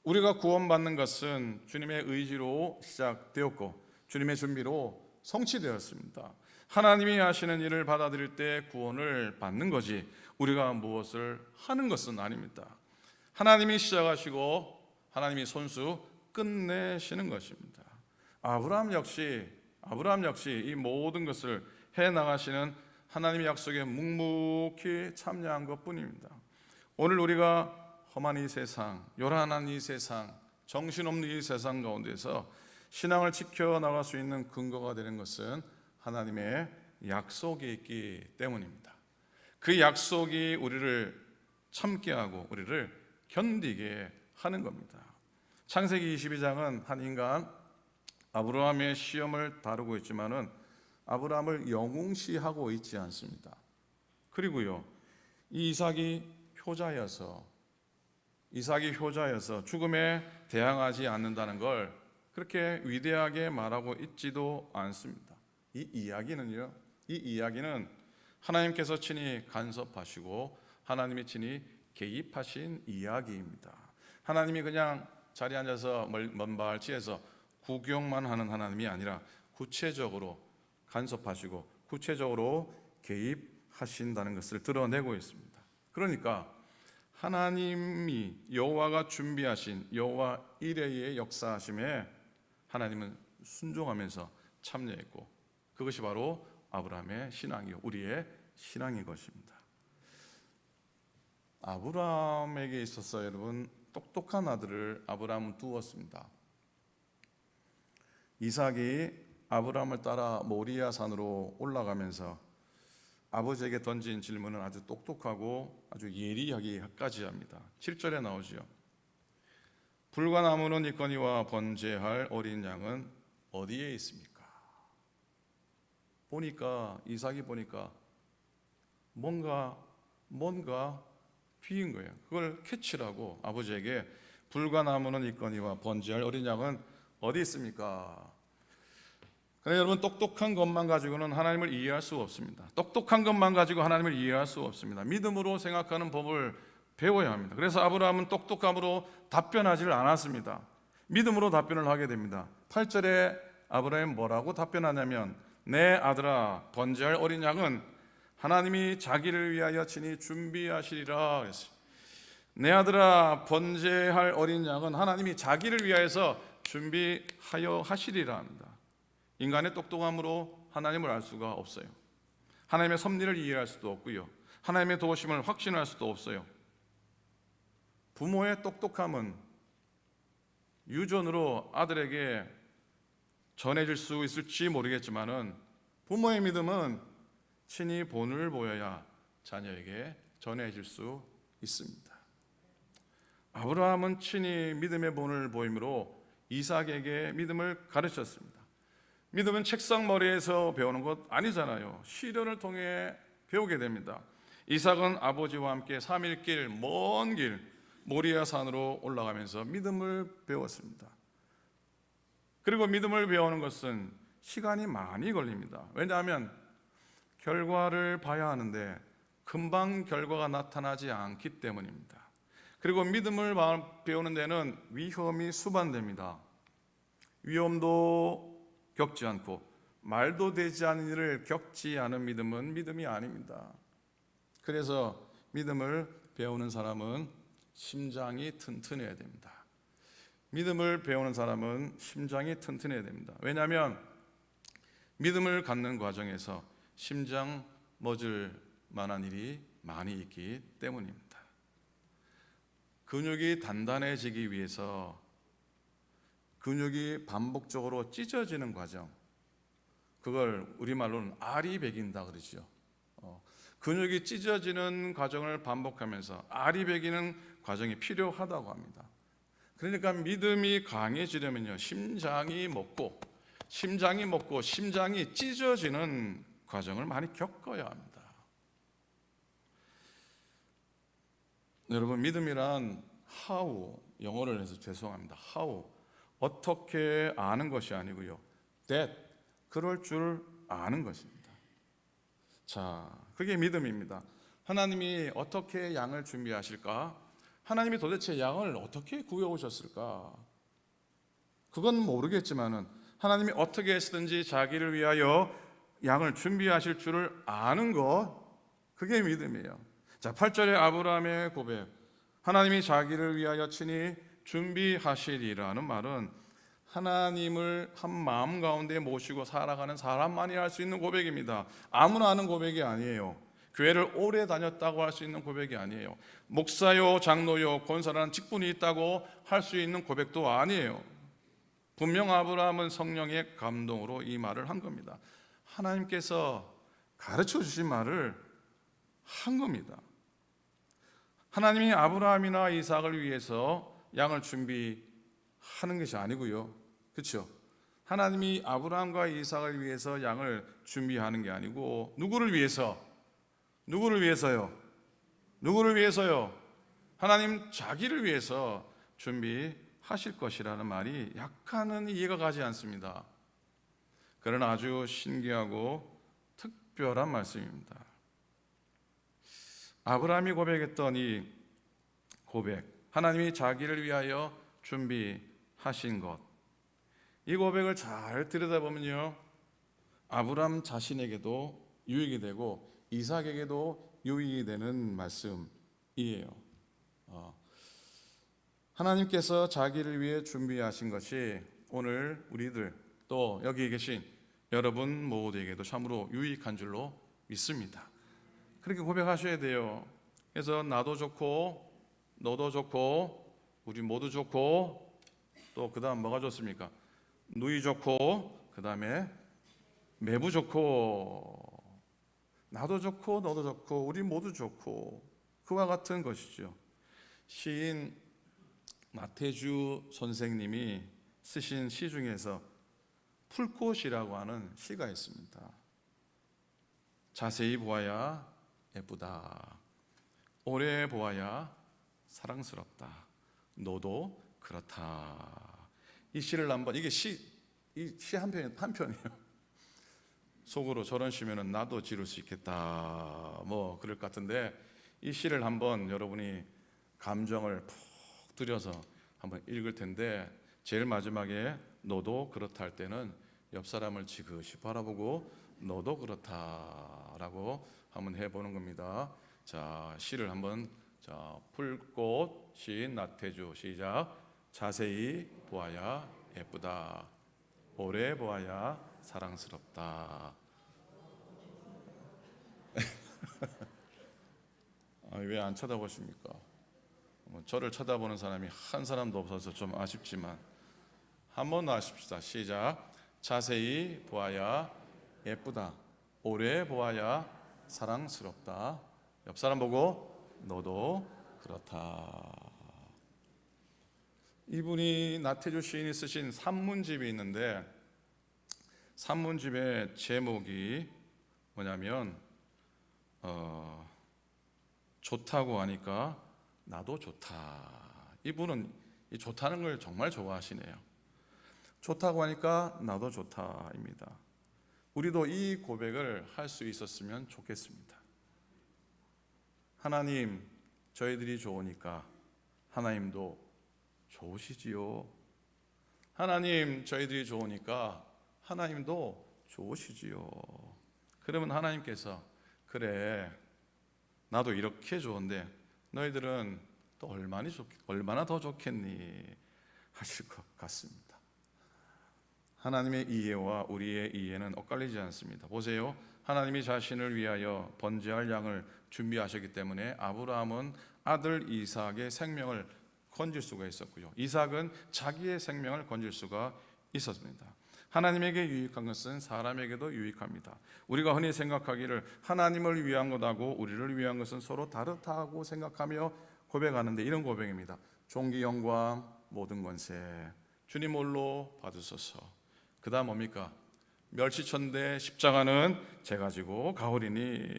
우리가 구원받는 것은 주님의 의지로 시작되었고 주님의 준비로 성취되었습니다. 하나님이 하시는 일을 받아들일 때 구원을 받는 거지 우리가 무엇을 하는 것은 아닙니다. 하나님이 시작하시고 하나님이 손수 끝내시는 것입니다. 아브라함 역시 이 모든 것을 해나가시는 하나님의 약속에 묵묵히 참여한 것뿐입니다. 오늘 우리가 험한 이 세상, 요란한 이 세상, 정신없는 이 세상 가운데서 신앙을 지켜나갈 수 있는 근거가 되는 것은 하나님의 약속이 있기 때문입니다. 그 약속이 우리를 참게 하고 우리를 견디게 하는 겁니다. 창세기 22장은 한 인간 아브라함의 시험을 다루고 있지만은 아브라함을 영웅시하고 있지 않습니다. 그리고요, 이 이삭이 효자여서 죽음에 대항하지 않는다는 걸 그렇게 위대하게 말하고 있지도 않습니다. 이 이야기는 하나님께서 친히 간섭하시고 하나님이 친히 개입하신 이야기입니다. 하나님이 그냥 자리에 앉아서 먼발치에서 구경만 하는 하나님이 아니라 구체적으로 간섭하시고 구체적으로 개입하신다는 것을 드러내고 있습니다. 그러니까 하나님이 여호와가 준비하신 여호와 이레의 역사하심에 하나님은 순종하면서 참여했고 그것이 바로 아브라함의 신앙이요 우리의 신앙인 것입니다. 아브라함에게 있어서 여러분 똑똑한 아들을 아브라함은 두었습니다. 이삭이 아브라함을 따라 모리아 산으로 올라가면서 아버지에게 던진 질문은 아주 똑똑하고 아주 예리하기까지 합니다. 7절에 나오죠. 불과 나무는 있거니와 번제할 어린 양은 어디에 있습니까? 이삭이 보니까 뭔가 비인 거예요. 그걸 캐치라고 아버지에게 불과 나무는 있거니와 번제할 어린 양은 어디 있습니까? 그런데 여러분 똑똑한 것만 가지고는 하나님을 이해할 수 없습니다. 똑똑한 것만 가지고 하나님을 이해할 수 없습니다. 믿음으로 생각하는 법을 배워야 합니다. 그래서 아브라함은 똑똑함으로 답변하지를 않았습니다. 믿음으로 답변을 하게 됩니다. 8절에 아브라함이 뭐라고 답변하냐면 내 아들아 번제할 어린 양은 하나님이 자기를 위하여 친히 준비하시리라 그랬어요. 내 아들아 번제할 어린 양은 하나님이 자기를 위하여서 준비하여 하시리라 합니다. 인간의 똑똑함으로 하나님을 알 수가 없어요. 하나님의 섭리를 이해할 수도 없고요. 하나님의 도우심을 확신할 수도 없어요. 부모의 똑똑함은 유전으로 아들에게 전해질 수 있을지 모르겠지만은 부모의 믿음은 친히 본을 보여야 자녀에게 전해질 수 있습니다. 아브라함은 친히 믿음의 본을 보임으로 이삭에게 믿음을 가르쳤습니다. 믿음은 책상머리에서 배우는 것 아니잖아요. 시련을 통해 배우게 됩니다. 이삭은 아버지와 함께 3일 먼 길 모리아 산으로 올라가면서 믿음을 배웠습니다. 그리고 믿음을 배우는 것은 시간이 많이 걸립니다. 왜냐하면 결과를 봐야 하는데 금방 결과가 나타나지 않기 때문입니다. 그리고 믿음을 배우는 데는 위험이 수반됩니다. 위험도 겪지 않고 말도 되지 않은 일을 겪지 않은 믿음은 믿음이 아닙니다. 그래서 믿음을 배우는 사람은 심장이 튼튼해야 됩니다. 믿음을 배우는 사람은 심장이 튼튼해야 됩니다. 왜냐하면 믿음을 갖는 과정에서 심장 멎을 만한 일이 많이 있기 때문입니다. 근육이 단단해지기 위해서 근육이 반복적으로 찢어지는 과정, 그걸 우리말로는 알이 배긴다 그러죠. 근육이 찢어지는 과정을 반복하면서 알이 배기는 과정이 필요하다고 합니다. 그러니까 믿음이 강해지려면요, 심장이 먹고 심장이 찢어지는 과정을 많이 겪어야 합니다. 여러분, 믿음이란 how, 영어를 해서 죄송합니다. how, 어떻게 아는 것이 아니고요, that, 그럴 줄 아는 것입니다. 자, 그게 믿음입니다. 하나님이 어떻게 양을 준비하실까? 하나님이 도대체 양을 어떻게 구해오셨을까? 그건 모르겠지만은 하나님이 어떻게 했든지 자기를 위하여 양을 준비하실 줄을 아는 것, 그게 믿음이에요. 자, 8절에 아브라함의 고백, 하나님이 자기를 위하여 친히 준비하시리라는 말은 하나님을 한 마음 가운데 모시고 살아가는 사람만이 할 수 있는 고백입니다. 아무나 하는 고백이 아니에요. 교회를 오래 다녔다고 할 수 있는 고백이 아니에요. 목사요, 장로요, 권사라는 직분이 있다고 할 수 있는 고백도 아니에요. 분명 아브라함은 성령의 감동으로 이 말을 한 겁니다. 하나님께서 가르쳐 주신 말을 한 겁니다. 하나님이 아브라함이나 이삭을 위해서 양을 준비하는 것이 아니고요. 그렇죠? 하나님이 아브라함과 이삭을 위해서 양을 준비하는 게 아니고 누구를 위해서? 누구를 위해서요? 누구를 위해서요? 하나님 자기를 위해서 준비하실 것이라는 말이 약간은 이해가 가지 않습니다. 그러나 아주 신기하고 특별한 말씀입니다. 아브라함이 고백했던 이 고백, 하나님이 자기를 위하여 준비하신 것, 이 고백을 잘 들여다보면요, 아브라함 자신에게도 유익이 되고 이삭에게도 유익이 되는 말씀이에요. 하나님께서 자기를 위해 준비하신 것이 오늘 우리들 또 여기 계신 여러분 모두에게도 참으로 유익한 줄로 믿습니다. 그렇게 고백하셔야 돼요. 그래서 나도 좋고 너도 좋고 우리 모두 좋고 또 그 다음 뭐가 좋습니까? 누이 좋고 그 다음에 매부 좋고 나도 좋고 너도 좋고 우리 모두 좋고 그와 같은 것이죠. 시인 나태주 선생님이 쓰신 시 중에서 풀꽃이라고 하는 시가 있습니다. 자세히 보아야 예쁘다. 오래 보아야 사랑스럽다. 너도 그렇다. 이 시를 한번 이 시 한 편이에요. 속으로 저런 시면은 나도 지를 수 있겠다. 뭐 그럴 것 같은데 이 시를 한번 여러분이 감정을 푹 들여서 한번 읽을 텐데 제일 마지막에 너도 그렇다 할 때는 옆 사람을 지그시 바라보고 너도 그렇다라고 한번 해보는 겁니다. 자, 시를 한번 풀꽃 시인 나태주 시작. 자세히 보아야 예쁘다. 오래 보아야 사랑스럽다. 왜 안 쳐다보십니까? 저를 쳐다보는 사람이 한 사람도 없어서 좀 아쉽지만 한 번 더 하십시다. 시작. 자세히 보아야 예쁘다. 오래 보아야 사랑스럽다. 옆 사람 보고 너도 그렇다. 이분이 나태주 시인이 쓰신 산문집이 있는데 산문집의 제목이 뭐냐면 좋다고 하니까 나도 좋다. 이분은 이 좋다는 걸 정말 좋아하시네요. 좋다고 하니까 나도 좋다입니다. 우리도 이 고백을 할 수 있었으면 좋겠습니다. 하나님, 저희들이 좋으니까 하나님도 좋으시지요. 하나님, 저희들이 좋으니까 하나님도 좋으시지요. 그러면 하나님께서 그래, 나도 이렇게 좋은데 너희들은 또 얼마나 더 좋겠니 하실 것 같습니다. 하나님의 이해와 우리의 이해는 엇갈리지 않습니다. 보세요. 하나님이 자신을 위하여 번제할 양을 준비하셨기 때문에 아브라함은 아들 이삭의 생명을 건질 수가 있었고요. 이삭은 자기의 생명을 건질 수가 있었습니다. 하나님에게 유익한 것은 사람에게도 유익합니다. 우리가 흔히 생각하기를 하나님을 위한 것하고 우리를 위한 것은 서로 다르다고 생각하며 고백하는데 이런 고백입니다. 존귀 영광 모든 권세 주님 홀로 받으소서. 그 다음 뭡니까? 멸시천대 십자가는 제가 지고 가오리니.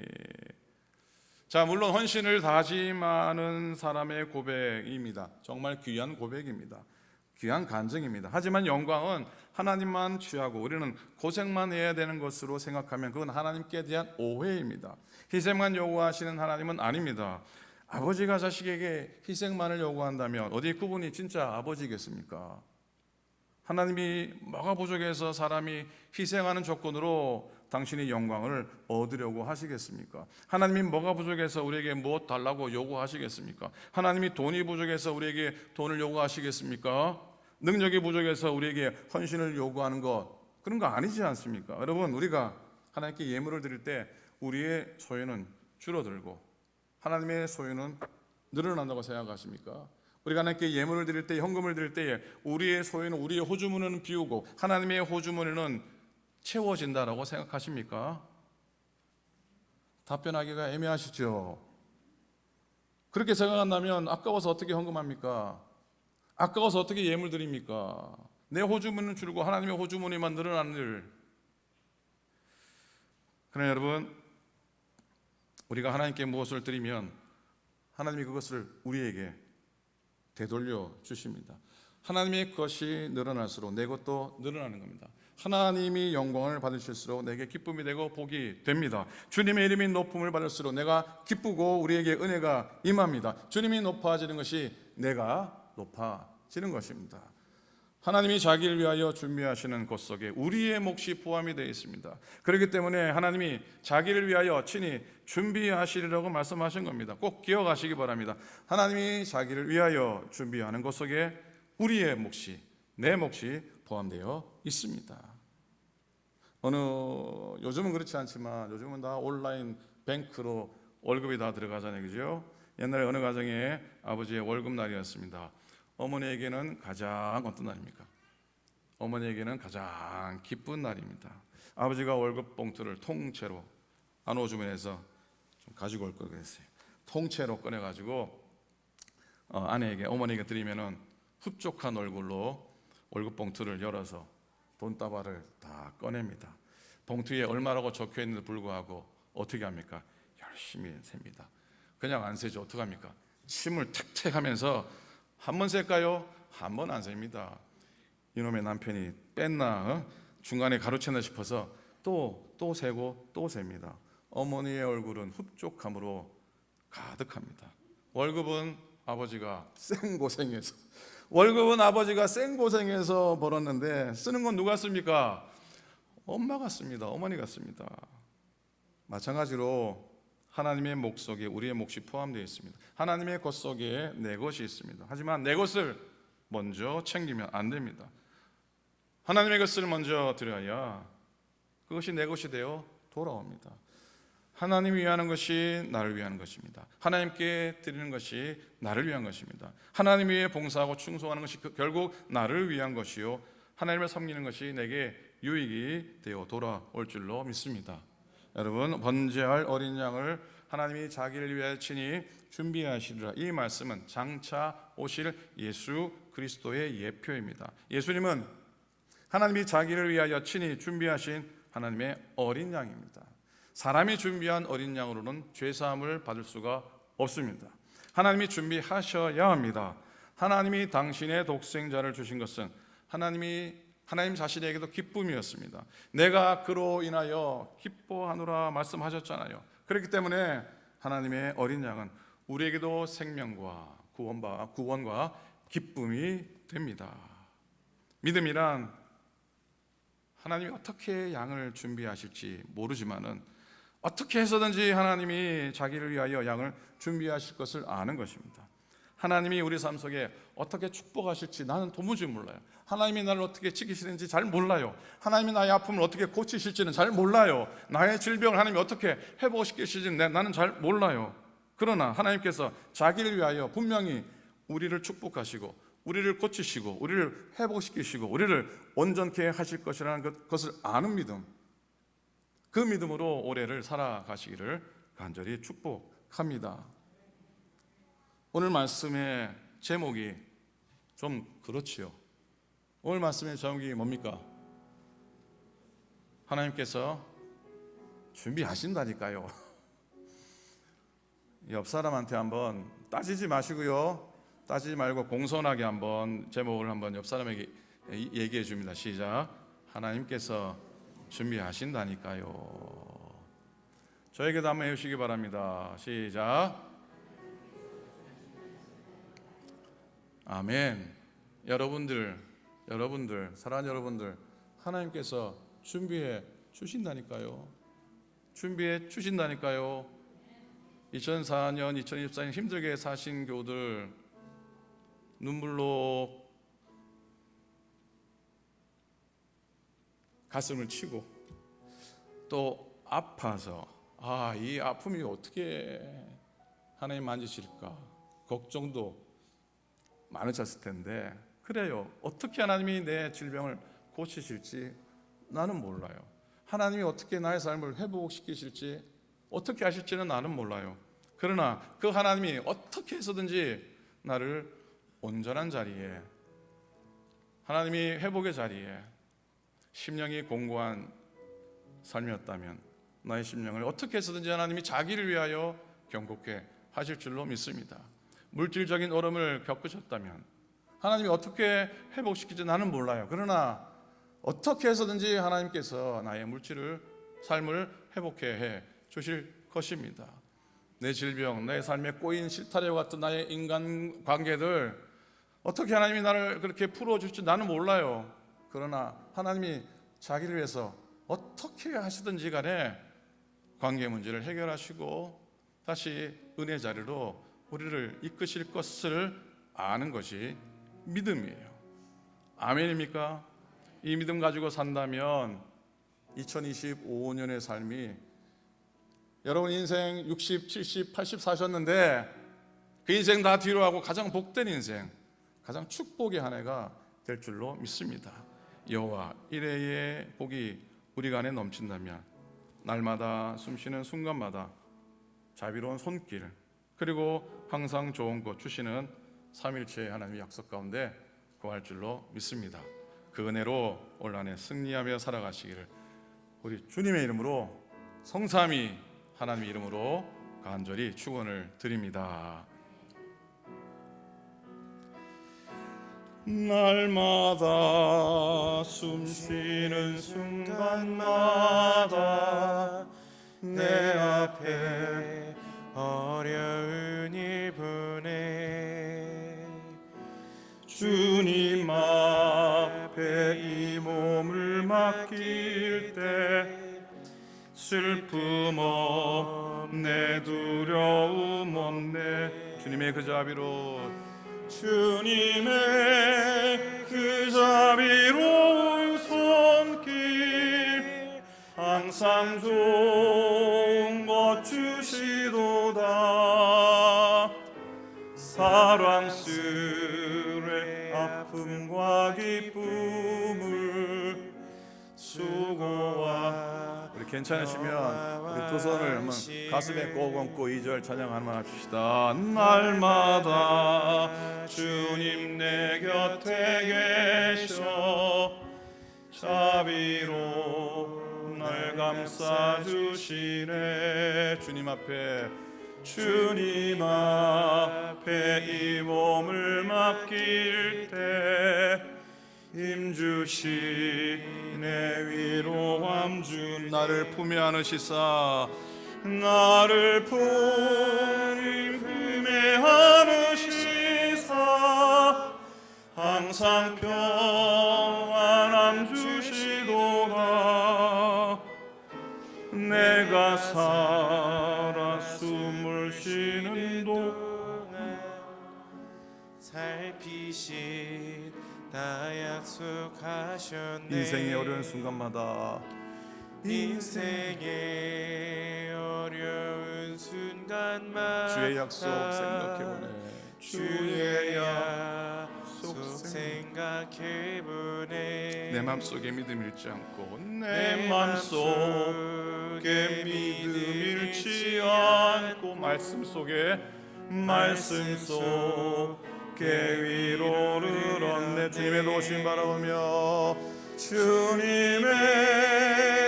자, 물론 헌신을 다짐하는 사람의 고백입니다. 정말 귀한 고백입니다. 귀한 간증입니다. 하지만 영광은 하나님만 취하고 우리는 고생만 해야 되는 것으로 생각하면 그건 하나님께 대한 오해입니다. 희생만 요구하시는 하나님은 아닙니다. 아버지가 자식에게 희생만을 요구한다면 어디 그분이 진짜 아버지겠습니까? 하나님이 뭐가 부족해서 사람이 희생하는 조건으로 당신이 영광을 얻으려고 하시겠습니까? 하나님이 뭐가 부족해서 우리에게 무엇 달라고 요구하시겠습니까? 하나님이 돈이 부족해서 우리에게 돈을 요구하시겠습니까? 능력이 부족해서 우리에게 헌신을 요구하는 것, 그런 거 아니지 않습니까? 여러분, 우리가 하나님께 예물을 드릴 때 우리의 소유는 줄어들고 하나님의 소유는 늘어난다고 생각하십니까? 우리가 하나님께 예물을 드릴 때, 헌금을 드릴 때에 우리의 소유는, 우리의 호주머니는 비우고 하나님의 호주머니는 채워진다라고 생각하십니까? 답변하기가 애매하시죠? 그렇게 생각한다면 아까워서 어떻게 헌금합니까? 아까워서 어떻게 예물 드립니까? 내 호주머니는 줄고 하나님의 호주머니만 늘어나는 일. 그러나 여러분, 우리가 하나님께 무엇을 드리면 하나님이 그것을 우리에게 되돌려 주십니다. 하나님의 것이 늘어날수록 내 것도 늘어나는 겁니다. 하나님이 영광을 받으실수록 내게 기쁨이 되고 복이 됩니다. 주님의 이름이 높음을 받을수록 내가 기쁘고 우리에게 은혜가 임합니다. 주님이 높아지는 것이 내가 높아지는 것입니다. 하나님이 자기를 위하여 준비하시는 것 속에 우리의 몫이 포함이 되어 있습니다. 그렇기 때문에 하나님이 자기를 위하여 친히 준비하시리라고 말씀하신 겁니다. 꼭 기억하시기 바랍니다. 하나님이 자기를 위하여 준비하는 것 속에 우리의 몫이, 내 몫이 포함되어 있습니다. 요즘은 그렇지 않지만 요즘은 다 온라인 뱅크로 월급이 다 들어가잖아요, 그죠? 옛날에 어느 가정에 아버지의 월급날이었습니다. 어머니에게는 가장 어떤 날입니까? 어머니에게는 가장 기쁜 날입니다. 아버지가 월급 봉투를 통째로 안호주머니에서 좀 가지고 올 걸 그랬어요. 통째로 꺼내가지고 아내에게, 어머니에게 드리면은 흡족한 얼굴로 월급 봉투를 열어서 돈다발을 다 꺼냅니다. 봉투에 얼마라고 적혀 있는데도 불구하고 어떻게 합니까? 열심히 셉니다. 그냥 안 세죠. 어떻게 합니까? 침을 탁탁 하면서 한 번 셀까요? 한 번 안 셉니다. 이놈의 남편이 뺐나? 중간에 가로챘나 싶어서 또 세고 또 셉니다. 어머니의 얼굴은 흡족함으로 가득합니다. 월급은 아버지가 생고생해서 벌었는데 쓰는 건 누가 씁니까? 엄마가 씁니다. 어머니가 씁니다. 마찬가지로 하나님의 목 속에 우리의 몫이 포함되어 있습니다. 하나님의 것 속에 내 것이 있습니다. 하지만 내 것을 먼저 챙기면 안 됩니다. 하나님의 것을 먼저 드려야 그것이 내 것이 되어 돌아옵니다. 하나님이 위하는 것이 나를 위한 것입니다. 하나님께 드리는 것이 나를 위한 것입니다. 하나님 위해 봉사하고 충성하는 것이 결국 나를 위한 것이요, 하나님을 섬기는 것이 내게 유익이 되어 돌아올 줄로 믿습니다. 여러분, 번제할 어린 양을 하나님이 자기를 위하여 친히 준비하시리라. 이 말씀은 장차 오실 예수 그리스도의 예표입니다. 예수님은 하나님이 자기를 위하여 친히 준비하신 하나님의 어린 양입니다. 사람이 준비한 어린 양으로는 죄사함을 받을 수가 없습니다. 하나님이 준비하셔야 합니다. 하나님이 당신의 독생자를 주신 것은 하나님 자신에게도 기쁨이었습니다. 내가 그로 인하여 기뻐하노라 말씀하셨잖아요. 그렇기 때문에 하나님의 어린 양은 우리에게도 생명과 구원과 기쁨이 됩니다. 믿음이란 하나님이 어떻게 양을 준비하실지 모르지만은 어떻게 해서든지 하나님이 자기를 위하여 양을 준비하실 것을 아는 것입니다. 하나님이 우리 삶 속에 어떻게 축복하실지 나는 도무지 몰라요. 하나님이 나를 어떻게 지키시는지 잘 몰라요. 하나님이 나의 아픔을 어떻게 고치실지는 잘 몰라요. 나의 질병을 하나님이 어떻게 회복시키실지는 나는 잘 몰라요. 그러나 하나님께서 자기를 위하여 분명히 우리를 축복하시고 우리를 고치시고 우리를 회복시키시고 우리를 온전케 하실 것이라는 것을 아는 믿음, 그 믿음으로 올해를 살아가시기를 간절히 축복합니다. 오늘 말씀의 제목이 좀 그렇지요. 오늘 말씀의 제목이 뭡니까? 하나님께서 준비하신다니까요. 옆 사람한테 한번 따지지 마시고요, 따지지 말고 공손하게 한번 제목을 한번 옆 사람에게 얘기해 줍니다. 시작. 하나님께서 준비하신다니까요. 저에게도 한번 해주시기 바랍니다. 시작. 아멘. 여러분들, 사랑하는 여러분들, 하나님께서 준비해 주신다니까요. 준비해 주신다니까요. 2004년, 2024년 힘들게 사신 교우들, 눈물로 가슴을 치고 또 아파서 이 아픔이 어떻게 하나님 만지실까 걱정도 많으셨을 텐데, 그래요. 어떻게 하나님이 내 질병을 고치실지 나는 몰라요. 하나님이 어떻게 나의 삶을 회복시키실지 어떻게 하실지는 나는 몰라요. 그러나 그 하나님이 어떻게 해서든지 나를 온전한 자리에, 하나님이 회복의 자리에, 심령이 공고한 삶이었다면 나의 심령을 어떻게 해서든지 하나님이 자기를 위하여 경고케 하실 줄로 믿습니다. 물질적인 어려움을 겪으셨다면 하나님이 어떻게 회복시킬지 나는 몰라요. 그러나 어떻게 해서든지 하나님께서 나의 삶을 회복해 해 주실 것입니다. 내 질병, 내 삶에 꼬인 실타래와 같은 나의 인간 관계들 어떻게 하나님이 나를 그렇게 풀어줄지 나는 몰라요. 그러나 하나님이 자기를 위해서 어떻게 하시든지 간에 관계 문제를 해결하시고 다시 은혜 자리로 우리를 이끄실 것을 아는 것이 믿음이에요. 아멘입니까? 이 믿음 가지고 산다면 2025년의 삶이, 여러분 인생 60, 70, 80 사셨는데 그 인생 다 뒤로 하고 가장 복된 인생, 가장 축복의 한 해가 될 줄로 믿습니다. 여호와 이레의 복이 우리가 안에 넘친다면 날마다 숨쉬는 순간마다 자비로운 손길, 그리고 항상 좋은 것 주시는 삼일체의 하나님의 약속 가운데 거할 줄로 믿습니다. 그 은혜로 올 한해 승리하며 살아가시기를 우리 주님의 이름으로, 성삼위 하나님의 이름으로 간절히 축원을 드립니다. 날마다 숨쉬는 순간마다 내 앞에 어려운 일 보내 주님 앞에 이 몸을 맡길 때 슬픔 없네, 두려움 없네. 주님의 그 자비로, 주님의 그 자비로운 손길 항상 좋은 것 주시도다. 사랑스레 아픔과 기쁨을 수고와, 우리 괜찮으시면 우리 두 손을 한번 가슴에 꼭 얹고 2절 찬양 한번 합시다. 날마다 주님 내 곁에 계셔 자비로 날 감싸주시네. 주님 앞에 이 몸을 맡길 때 힘주시네 위로함 주. 나를 품에 안으시사, 나를 품에 안으시사 항상 평안함 주시도다. 내가 살아 숨을 쉬는 동안 살피시다 약속하셨네. 인생의 어려운 순간마다, 인생의 어려운 순간마다 주의 약속 생각해보네. 주의 약속 생각해보네. 내 맘속에 믿음 잃지 않고, 내 맘속에 믿음 잃지 않고, 말씀 속에 위로를 얻네. 주님의 도우심 바라보며, 주님의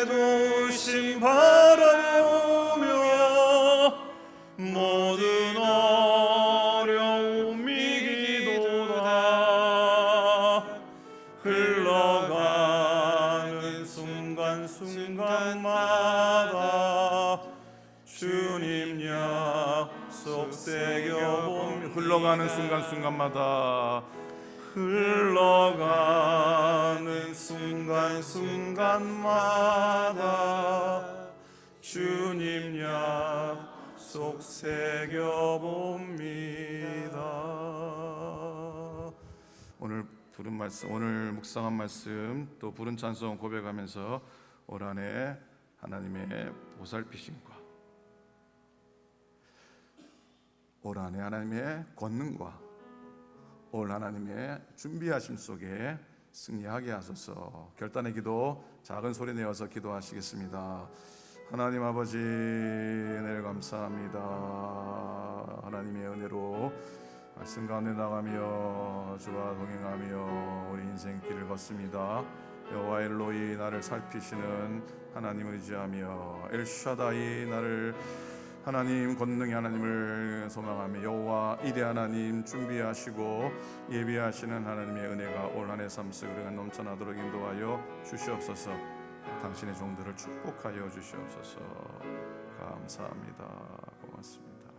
도우심 바라보며 모든 어려움 이기도다. 흘러가는 순간순간마다 주님 약속 새겨보며, 흘러가는 순간순간마다, 흘러가는 순간순간마다 주님 약속 새겨봅니다. 오늘 부른 말씀, 오늘 묵상한 말씀, 또 부른 찬송 고백하면서 올 한해 하나님의 보살피심과 올 한해 하나님의 권능과 올 하나님의 준비하심 속에 승리하게 하소서. 결단의 기도 작은 소리 내어서 기도하시겠습니다. 하나님 아버지 은혜를 감사합니다. 하나님의 은혜로 말씀 가운데 나가며 주와 동행하며 우리 인생길을 걷습니다. 여호와 엘로이 나를 살피시는 하나님을 의지하며 엘샤다이 나를 하나님 권능의 하나님을 소망하며 여호와 이레 하나님 준비하시고 예비하시는 하나님의 은혜가 올 한 해 삶 속에 넘쳐나도록 인도하여 주시옵소서. 당신의 종들을 축복하여 주시옵소서. 감사합니다. 고맙습니다.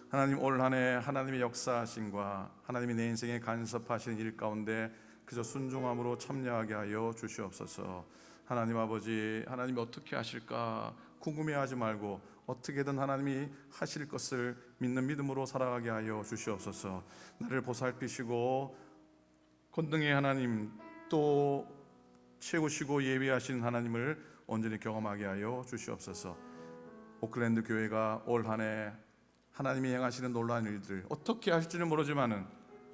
하나님 올 한 해 하나님의 역사하심과 하나님이 내 인생에 간섭하시는 일 가운데 그저 순종함으로 참여하게 하여 주시옵소서. 하나님 아버지 하나님이 어떻게 하실까 궁금해하지 말고 어떻게든 하나님이 하실 것을 믿는 믿음으로 살아가게 하여 주시옵소서. 나를 보살피시고 권능의 하나님 또 채우시고 예비하신 하나님을 온전히 경험하게 하여 주시옵소서. 오클랜드 교회가 올 한 해 하나님이 행하시는 놀라운 일들 어떻게 하실지는 모르지만은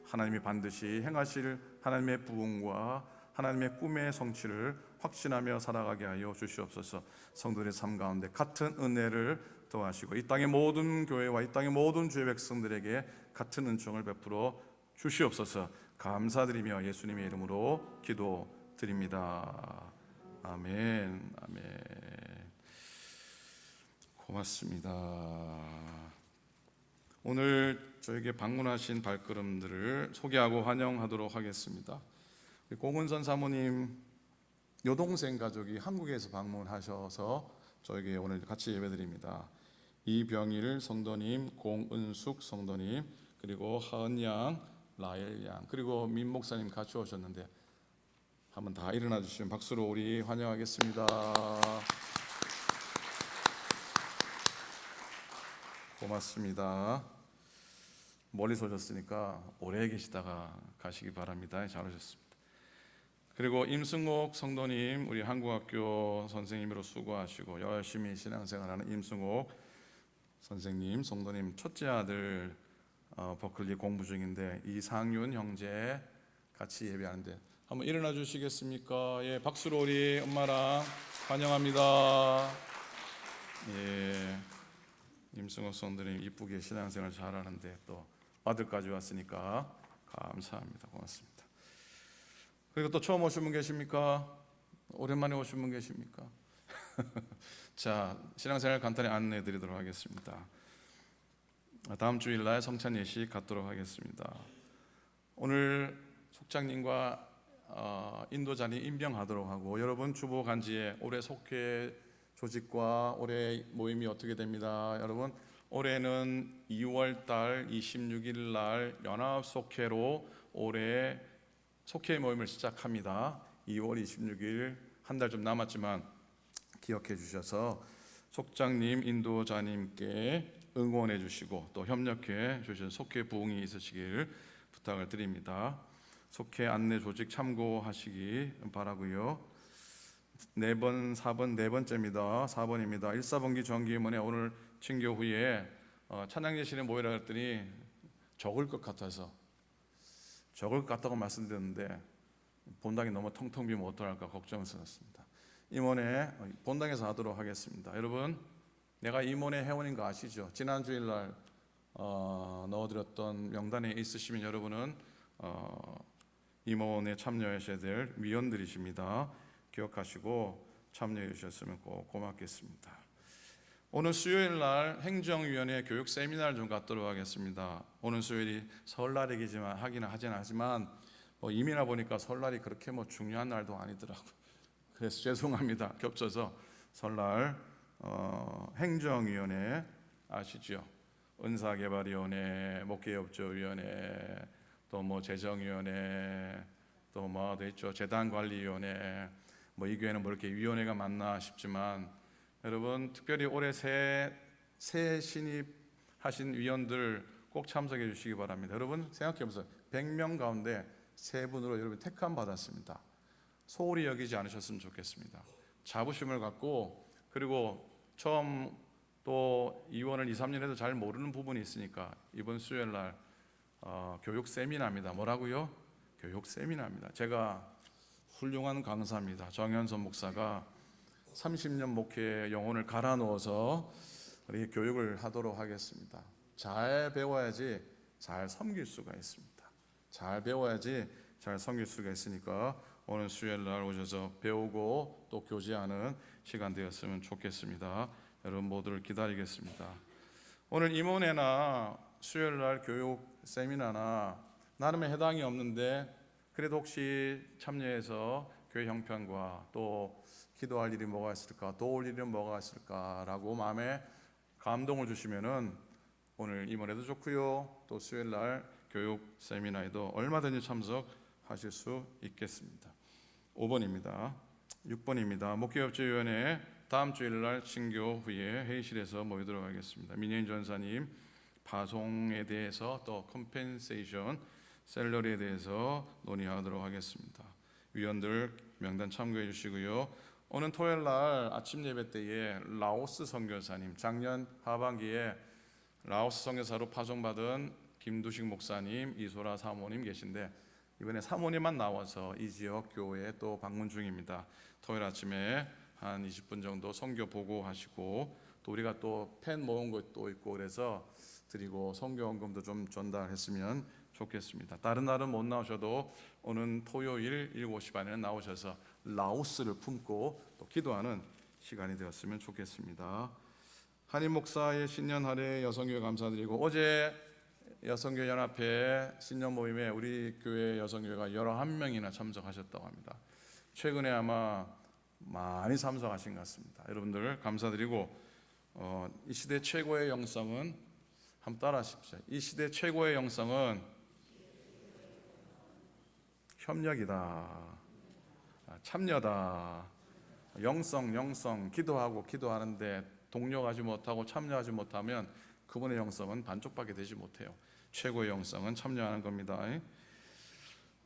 하나님이 반드시 행하실 하나님의 부흥과 하나님의 꿈의 성취를 확신하며 살아가게 하여 주시옵소서. 성도들의 삶 가운데 같은 은혜를 더하시고 이 땅의 모든 교회와 이 땅의 모든 주의 백성들에게 같은 은총을 베풀어 주시옵소서. 감사드리며 예수님의 이름으로 기도드립니다. 아멘. 아멘. 고맙습니다. 오늘 저에게 방문하신 발걸음들을 소개하고 환영하도록 하겠습니다. 공은선 사모님 여동생 가족이 한국에서 방문하셔서 저에게 오늘 같이 예배드립니다. 이병일 성도님, 공은숙 성도님, 그리고 하은 양, 라엘 양, 그리고 민 목사님 같이 오셨는데 한번 다 일어나 주시면 박수로 우리 환영하겠습니다. 고맙습니다. 멀리서 오셨으니까 오래 계시다가 가시기 바랍니다. 잘 오셨습니다. 그리고 임승옥 성도님, 우리 한국학교 선생님으로 수고하시고 열심히 신앙생활하는 임승옥 선생님, 성도님 첫째 아들 버클리 공부 중인데 이상윤 형제 같이 예배하는데 한번 일어나 주시겠습니까? 예, 박수로 우리 엄마랑 환영합니다. 예, 임승옥 성도님 이쁘게 신앙생활 잘하는데 또 아들까지 왔으니까 감사합니다. 고맙습니다. 그리고 또 처음 오신 분 계십니까? 오랜만에 오신 분 계십니까? 자, 신앙생활 간단히 안내해 드리도록 하겠습니다. 다음 주일날 성찬 예식 갖도록 하겠습니다. 오늘 속장님과 인도자님 임명하도록 하고 여러분 주보 간지에 올해 속회 조직과 올해 모임이 어떻게 됩니다. 여러분 올해는 2월 달 26일 날 연합 속회로 올해 속회 모임을 시작합니다. 2월 26일 한 달 좀 남았지만 기억해 주셔서 속장님, 인도자님께 응원해 주시고 또 협력해 주신 속회 부흥이 있으시길 부탁을 드립니다. 속회 안내 조직 참고하시기 바라고요. 4번, 4번, 네 번째입니다. 4번입니다. 1사분기 정기위원회 오늘 친교 후에 찬양 예식에 모이라 했더니 적을 것 같아서 적을 것 같다고 말씀드렸는데 본당이 너무 텅텅 비면 어떡할까 걱정스럽습니다. 임원회 본당에서 하도록 하겠습니다. 여러분 내가 임원회 회원인 거 아시죠? 지난 주일날 넣어드렸던 명단에 있으시면 여러분은 임원에 참여하셔야 될 위원들이십니다. 기억하시고 참여해 주셨으면 꼭 고맙겠습니다. 오늘 수요일날 행정위원회 교육 세미나를 좀 갖도록 하겠습니다. 오늘 수요일이 설날이기지만 하지는 하지만 이미나 보니까 설날이 그렇게 중요한 날도 아니더라고요. 그래서 죄송합니다. 겹쳐서 설날 행정위원회 아시죠? 은사개발위원회, 목회협조위원회, 또 재정위원회, 또 더 있죠? 재단관리위원회. 이 교회는 이렇게 위원회가 많나 싶지만 여러분 특별히 올해 새 신입하신 위원들 꼭 참석해 주시기 바랍니다. 여러분 생각해보세요. 100명 가운데 3분으로 여러분 택함 받았습니다. 소홀히 여기지 않으셨으면 좋겠습니다. 자부심을 갖고 그리고 처음 또 이원을 2, 3년 해도 잘 모르는 부분이 있으니까 이번 수요일 날 교육 세미나입니다. 뭐라고요? 교육 세미나입니다. 제가 훌륭한 강사입니다. 정현선 목사가 30년 목회의 영혼을 갈아 넣어서 우리 교육을 하도록 하겠습니다. 잘 배워야지 잘 섬길 수가 있습니다. 잘 배워야지 잘 섬길 수가 있으니까 오늘 수요일 날 오셔서 배우고 또 교제하는 시간 되었으면 좋겠습니다. 여러분 모두를 기다리겠습니다. 오늘 임원회나 수요일 날 교육 세미나나 나름의 해당이 없는데 그래도 혹시 참여해서 교회 형편과 또 기도할 일이 뭐가 있을까, 도울 일이 뭐가 있을까라고 마음에 감동을 주시면은 오늘 임원회도 좋고요, 또 수요일 날 교육 세미나에도 얼마든지 참석하실 수 있겠습니다. 5번입니다. 6번입니다. 목회협조위원회 다음 주일 날 친교 후에 회의실에서 모이도록 하겠습니다. 민혜인 전사님 파송에 대해서 또 컴펜세이션 셀러리에 대해서 논의하도록 하겠습니다. 위원들 명단 참고해 주시고요. 오늘 토요일 날 아침 예배 때에 라오스 선교사님, 작년 하반기에 라오스 선교사로 파송받은 김두식 목사님, 이소라 사모님 계신데 이번에 사모님만 나와서 이 지역 교회에 또 방문 중입니다. 토요일 아침에 한 20분 정도 선교 보고하시고 또 우리가 또 펜 모은 것도 있고 그래서 드리고 선교원금도 좀 전달했으면 좋겠습니다. 다른 날은 못 나오셔도 오는 토요일 7시 반에는 나오셔서 라오스를 품고 또 기도하는 시간이 되었으면 좋겠습니다. 한인 목사의 신년 할애 여성교회 감사드리고 어제 여성교회 연합회 신년 모임에 우리 교회 여성교회가 11명이나 참석하셨다고 합니다. 최근에 아마 많이 참석하신 것 같습니다. 여러분들 감사드리고 이 시대 최고의 영성은 한번 따라하십시오. 이 시대 최고의 영성은 협력이다, 참여다. 영성 기도하고 기도하는데 동료하지 못하고 참여하지 못하면 그분의 영성은 반쪽밖에 되지 못해요. 최고의 영성은 참여하는 겁니다.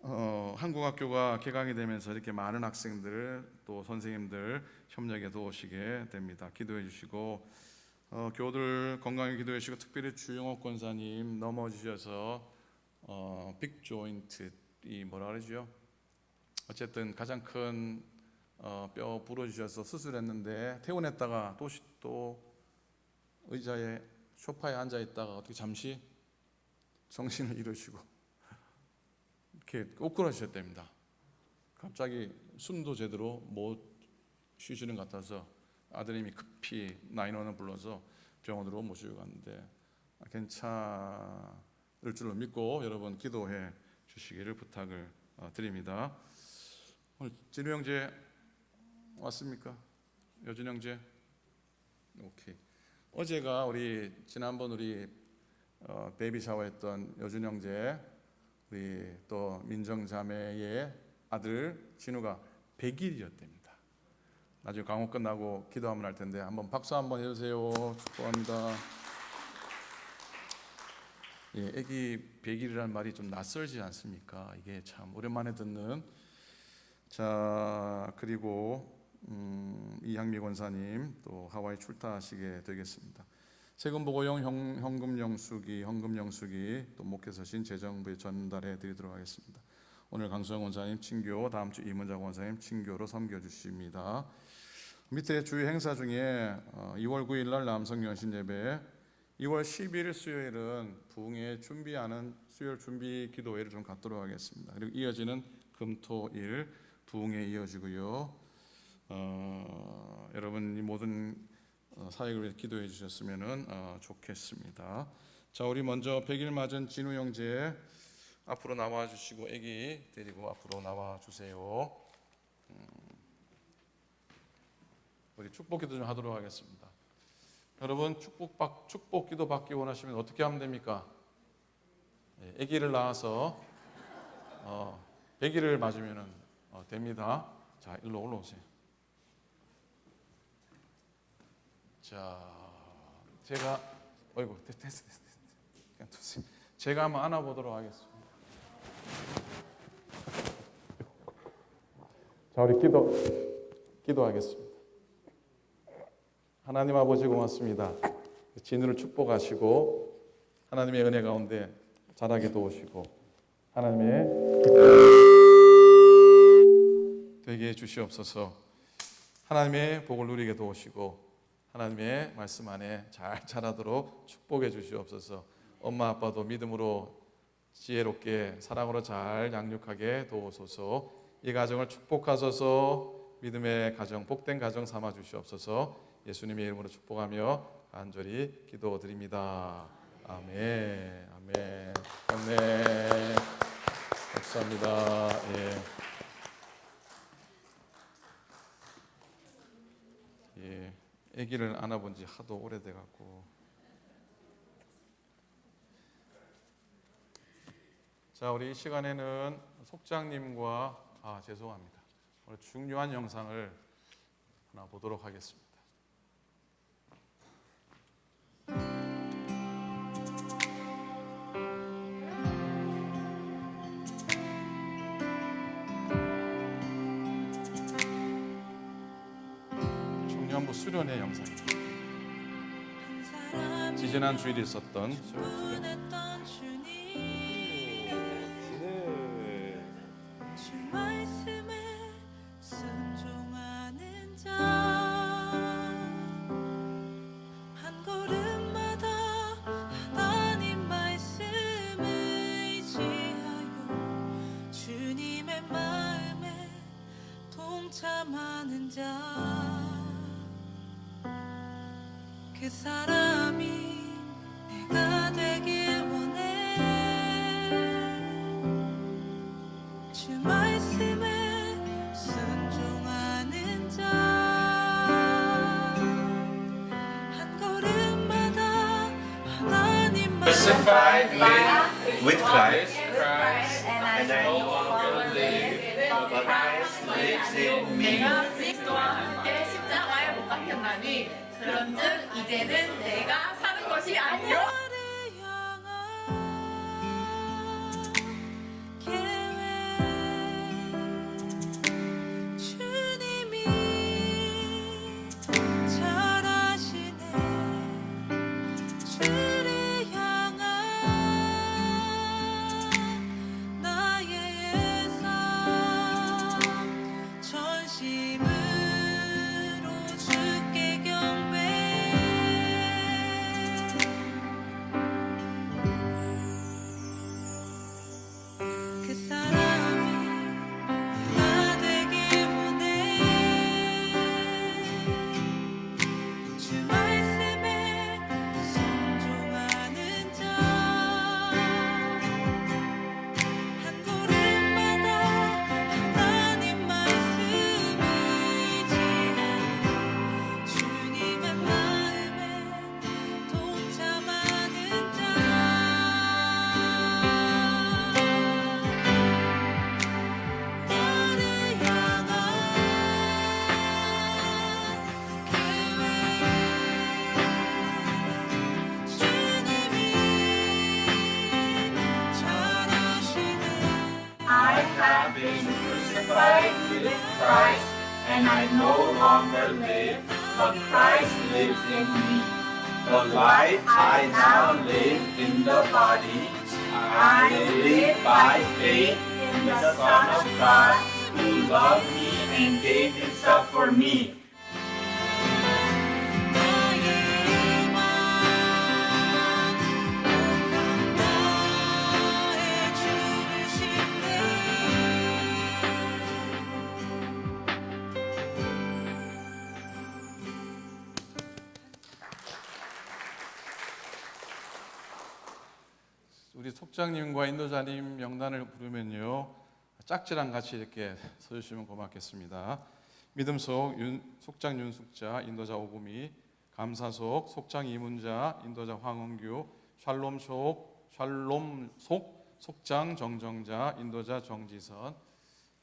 한국학교가 개강이 되면서 이렇게 많은 학생들 또 선생님들 협력에 도우시게 됩니다. 기도해 주시고 교우들 건강히 기도해 주시고 특별히 주영옥 권사님 넘어지셔서 빅 조인트 이 뭐라 그러죠? 어쨌든 가장 큰 뼈 부러지셔서 수술했는데 퇴원했다가 또 의자에 소파에 앉아 있다가 어떻게 잠시 정신을 잃으시고 이렇게 укра러지셨답니다. 갑자기 숨도 제대로 못 쉬시는 것 같아서 아드님이 급히 911을 불러서 병원으로 모시고 갔는데 괜찮을 줄로 믿고 여러분 기도해 주시기를 부탁을 드립니다. 오늘 진우 형제 왔습니까? 여준 형제? 오케이. 어제가 우리 지난번 우리 베이비 샤워했던 여준 형제 우리 또 민정 자매의 아들 진우가 100일이었답니다. 나중에 강호 끝나고 기도 한번 할 텐데 한번 박수 한번 해주세요. 축복합니다. 예, 아기 100일이라는 말이 좀 낯설지 않습니까? 이게 참 오랜만에 듣는. 자, 그리고 이향미 권사님 또 하와이 출타하시게 되겠습니다. 세금보고용 현금 영수기 또 목회서신 재정부에 전달해 드리도록 하겠습니다. 오늘 강수영 원사님 친교, 다음 주 이문자 원사님 친교로 섬겨주십니다. 밑에 주요 행사 중에 2월 9일 날 남성 연신 예배, 2월 10일 수요일은 부흥회 준비하는 수요일 준비 기도회를 좀 갖도록 하겠습니다. 그리고 이어지는 금토일 부흥회 이어지고요. 여러분 이 모든 사역을 위해 기도해 주셨으면 좋겠습니다. 자, 우리 먼저 100일 맞은 진우 형제 앞으로 나와 주시고 아기 데리고 앞으로 나와 주세요. 우리 축복 기도 좀 하도록 하겠습니다. 여러분 축복 기도 받기 원하시면 어떻게 하면 됩니까? 아기를 낳아서 100일을 맞으면 됩니다. 자, 일로 올라오세요. 자, 제가 됐어. 그냥 두세요. 제가 한번 안아보도록 하겠습니다. 자, 우리 기도하겠습니다. 하나님 아버지 고맙습니다. 진우를 축복하시고 하나님의 은혜 가운데 자라게 도우시고 하나님의 되게 해 주시옵소서. 하나님의 복을 누리게 도우시고 하나님의 말씀 안에 잘 자라도록 축복해 주시옵소서. 엄마 아빠도 믿음으로 지혜롭게 사랑으로 잘 양육하게 도우소서. 이 가정을 축복하소서. 믿음의 가정, 복된 가정 삼아 주시옵소서. 예수님의 이름으로 축복하며 간절히 기도드립니다. 아멘. 아멘. 아멘. 감사합니다. 예. 아기를 안아본 지 하도 오래돼 갖고. 자, 우리 이 시간에는 속장님과 죄송합니다. 오늘 중요한 영상을 하나 보도록 하겠습니다. 청년부 수련회 영상입니다. 지지난 주일에 있었던 수련회. 주 말씀에 순종하는 자 한 걸음마다 하나님 말씀을 의지하여 주님의 마음에 동참하는 자 그 사람이 내가 되길 원해 주 말씀에 순종하는 자 한 걸음마다 하나님 crucified with Christ, and I no longer live, but Christ lives in me. 내가 그리스도와 함께 십자가에 못 박혔나니 그런즉 이제는 내가 사는 것이 아니요 나를 향한 계획 주님이 잘 아시네 주를 향한 나의 삶 전심으로 주께 경배 그 사람이 나 되길 원해 주 말씀에 순종하는 자 한 걸음마다 하나님 말씀 의지하여 주님의 마음에 동참하는 자 나를 향한 계획 주님이 잘 아시네 I have been crucified with Christ, and I no longer live, but Christ lives in me. The life I now live in the body, I live by faith in the Son of God, who loved me and gave himself for me. 나의 맘 나의 주를 신뢰 우리 속장님과 인도자님 명단을 부르면요 짝지랑 같이 이렇게 서주시면 고맙겠습니다. 믿음 속 속장 윤숙자 인도자 오금이, 감사 속 속장 이문자 인도자 황원규, 샬롬 속 속장 정정자 인도자 정지선,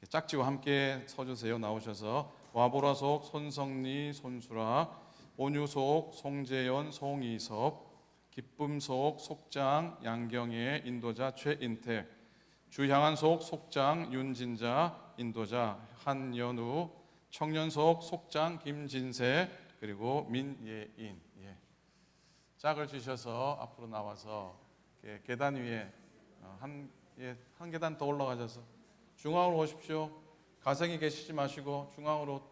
짝지와 함께 서주세요. 나오셔서 와보라 속 손성리 손수라, 온유 속 송재현 송이섭, 기쁨 속 속장 양경애 인도자 최인택, 주향한 속 속장 윤진자 인도자 한연우, 청년 속 속장 김진세, 그리고 민예인. 짝을 주셔서 앞으로 나와서 계단 위에 한 계단 더 올라가셔서 중앙으로 오십시오. 가생이 계시지 마시고 중앙으로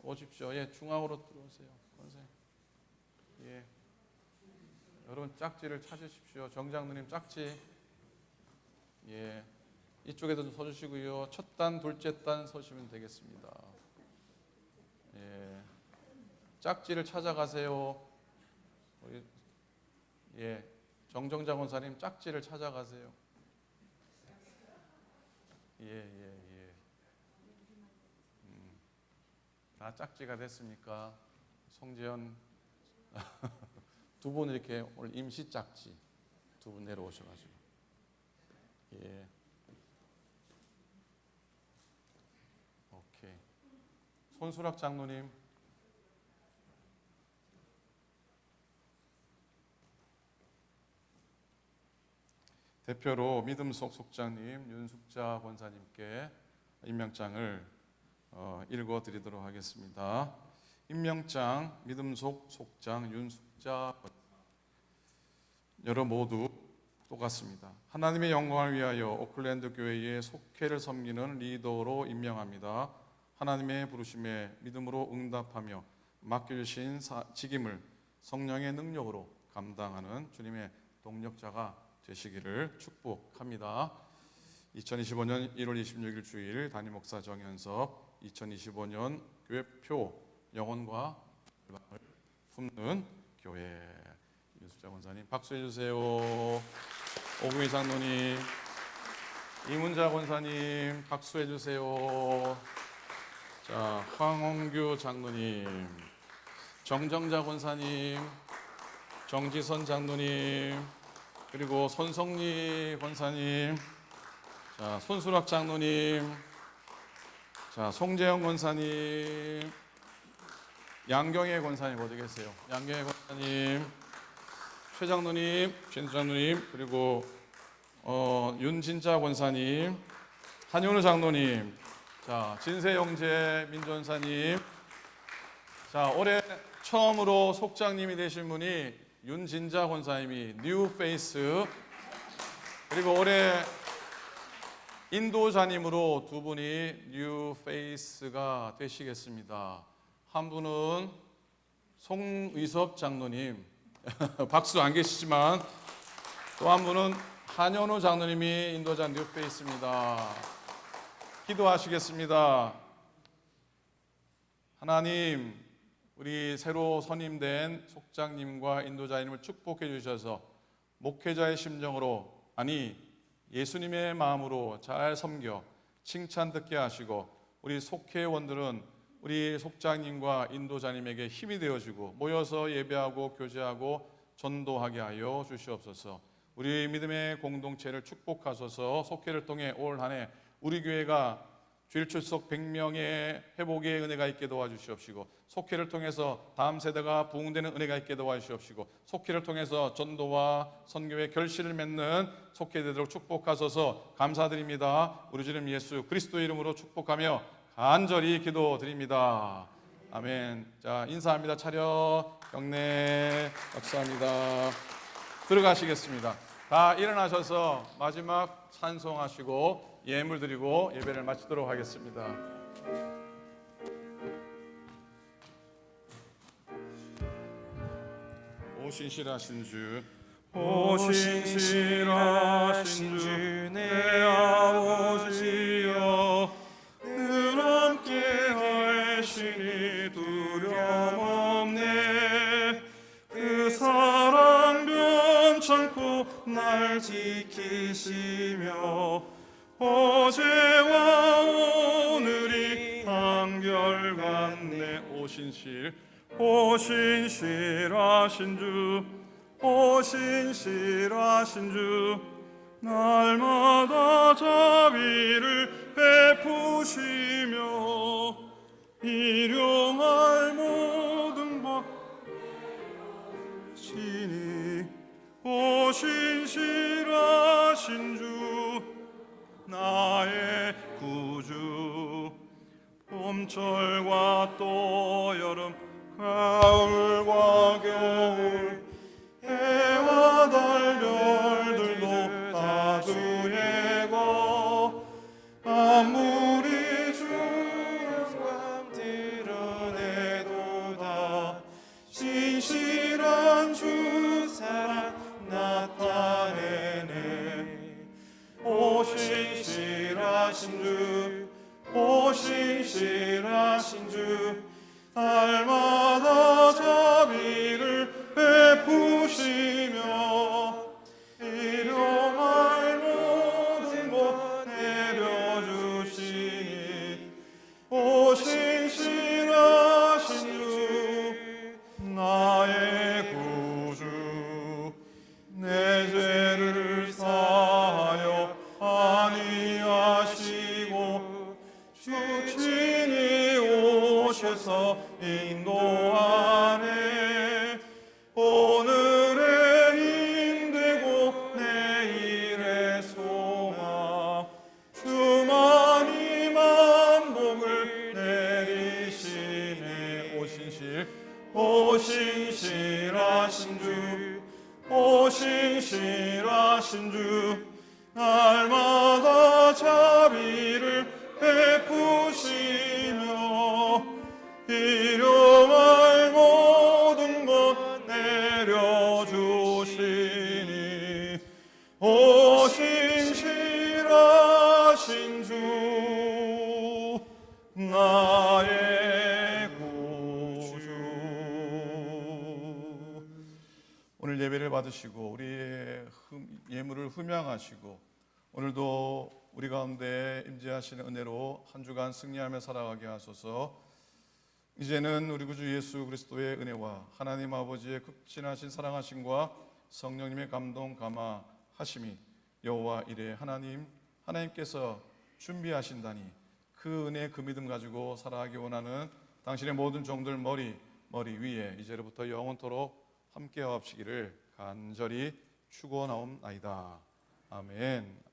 오십시오. 예, 중앙으로 들어오세요. 권세. 예. 여러분 짝지를 찾으십시오. 정장로님 짝지. 예. 이쪽에도 좀 서주시고요. 첫 단, 둘째 단 서시면 되겠습니다. 예. 짝지를 찾아가세요. 우리 예. 정정자 권사님 짝지를 찾아가세요. 예. 다 짝지가 됐습니까? 송재현 두 분 이렇게 오늘 임시 짝지 두 분 내려오셔가지고 예. 오케이. 손수락 장로님. 대표로 믿음 속 속장님 윤숙자 권사님께 임명장을 읽어드리도록 하겠습니다. 임명장 믿음 속 속장 윤숙자 권사. 여러분 모두 똑같습니다. 하나님의 영광을 위하여 오클랜드 교회의 속회를 섬기는 리더로 임명합니다. 하나님의 부르심에 믿음으로 응답하며 맡겨주신 직임을 성령의 능력으로 감당하는 주님의 동력자가 되시기를 축복합니다. 2025년 1월 26일 주일 담임 목사 정현섭 2025년 교회표 영혼과 열방을 품는 교회. 윤수자 권사님 박수해 주세요. 오구희 장로님, 이문자 권사님 박수해 주세요. 자, 황홍규 장로님, 정정자 권사님, 정지선 장로님, 그리고 손성리 권사님, 자, 손수락 장로님, 자, 송재영 권사님, 양경혜 권사님 어디 계세요? 양경혜 권사님, 최 장로님, 최인수 장로님, 그리고 윤진자 권사님, 한윤우 장로님, 자, 진세영재 민전사님. 자, 올해 처음으로 속장님이 되신 분이 윤진자 권사님이 뉴 페이스, 그리고 올해 인도자님으로 두 분이 뉴 페이스가 되시겠습니다. 한 분은 송의섭 장로님 박수 안 계시지만, 또 한 분은 한현우 장로님이 인도자 뉴 페이스입니다. 기도하시겠습니다. 하나님, 우리 새로 선임된 속장님과 인도자님을 축복해 주셔서 목회자의 심정으로, 아니 예수님의 마음으로 잘 섬겨 칭찬 듣게 하시고, 우리 속회원들은 우리 속장님과 인도자님에게 힘이 되어주고 모여서 예배하고 교제하고 전도하게 하여 주시옵소서. 우리 믿음의 공동체를 축복하소서. 속회를 통해 올 한 해 우리 교회가 주일 출석 100명의 회복의 은혜가 있게 도와주시옵시고, 속회를 통해서 다음 세대가 부흥되는 은혜가 있게 도와주시옵시고, 속회를 통해서 전도와 선교의 결실을 맺는 속회 되도록 축복하소서. 감사드립니다. 우리 주님 예수 그리스도의 이름으로 축복하며 간절히 기도드립니다. 아멘. 자, 인사합니다. 차렷, 경례, 박수합니다. 들어가시겠습니다. 다 일어나셔서 마지막 찬송하시고 예물 드리고 예배를 마치도록 하겠습니다. 오신실하신 주, 오신실하신 주 내 아버지여, 늘 함께 하시니 두려움 없네. 그 사랑 변찮고 날 지키시며 어제와 오늘이 한결같네. 오신실하신 주, 오신실하신 주, 날마다 자비를 베푸시며 일용할 모든 것 지니. 오신실하신 주, 나의 구주. 봄철과 또 여름, 가을과 겨울, 해와 달 별들도 다 주의고, 아무리 주의 영광 드러내 신실하신 주 날마다 자비를 베푸시며 일용할 모든 것 내려주시니 오 신실하신 주 나의 구주 내 죄를 사하여 아니하시고 주 친히 오셔서 인도하네 오늘의 힘되고 내일의 소망 주만이 만복을 내리시네 오 신실하신 주 오 신실하신 주 날마다 자비를 베푸시며 일용할 모든 것 내려주시니 오 신실하신 주 나의 구주. 오늘 예배를 받으시고 우리의 예물을 흠양하시고 오늘도 우리 가운데 임재하시는 은혜로 한 주간 승리하며 살아가게 하소서. 이제는 우리 구주 예수 그리스도의 은혜와 하나님 아버지의 극진하신 사랑하심과 성령님의 감동 감화하심이 여호와 이레 하나님께서 준비하신다니 그 은혜 그 믿음 가지고 살아가기 원하는 당신의 모든 종들 머리 위에 이제로부터 영원토록 함께하옵시기를 간절히 축원하옵나이다. 아멘.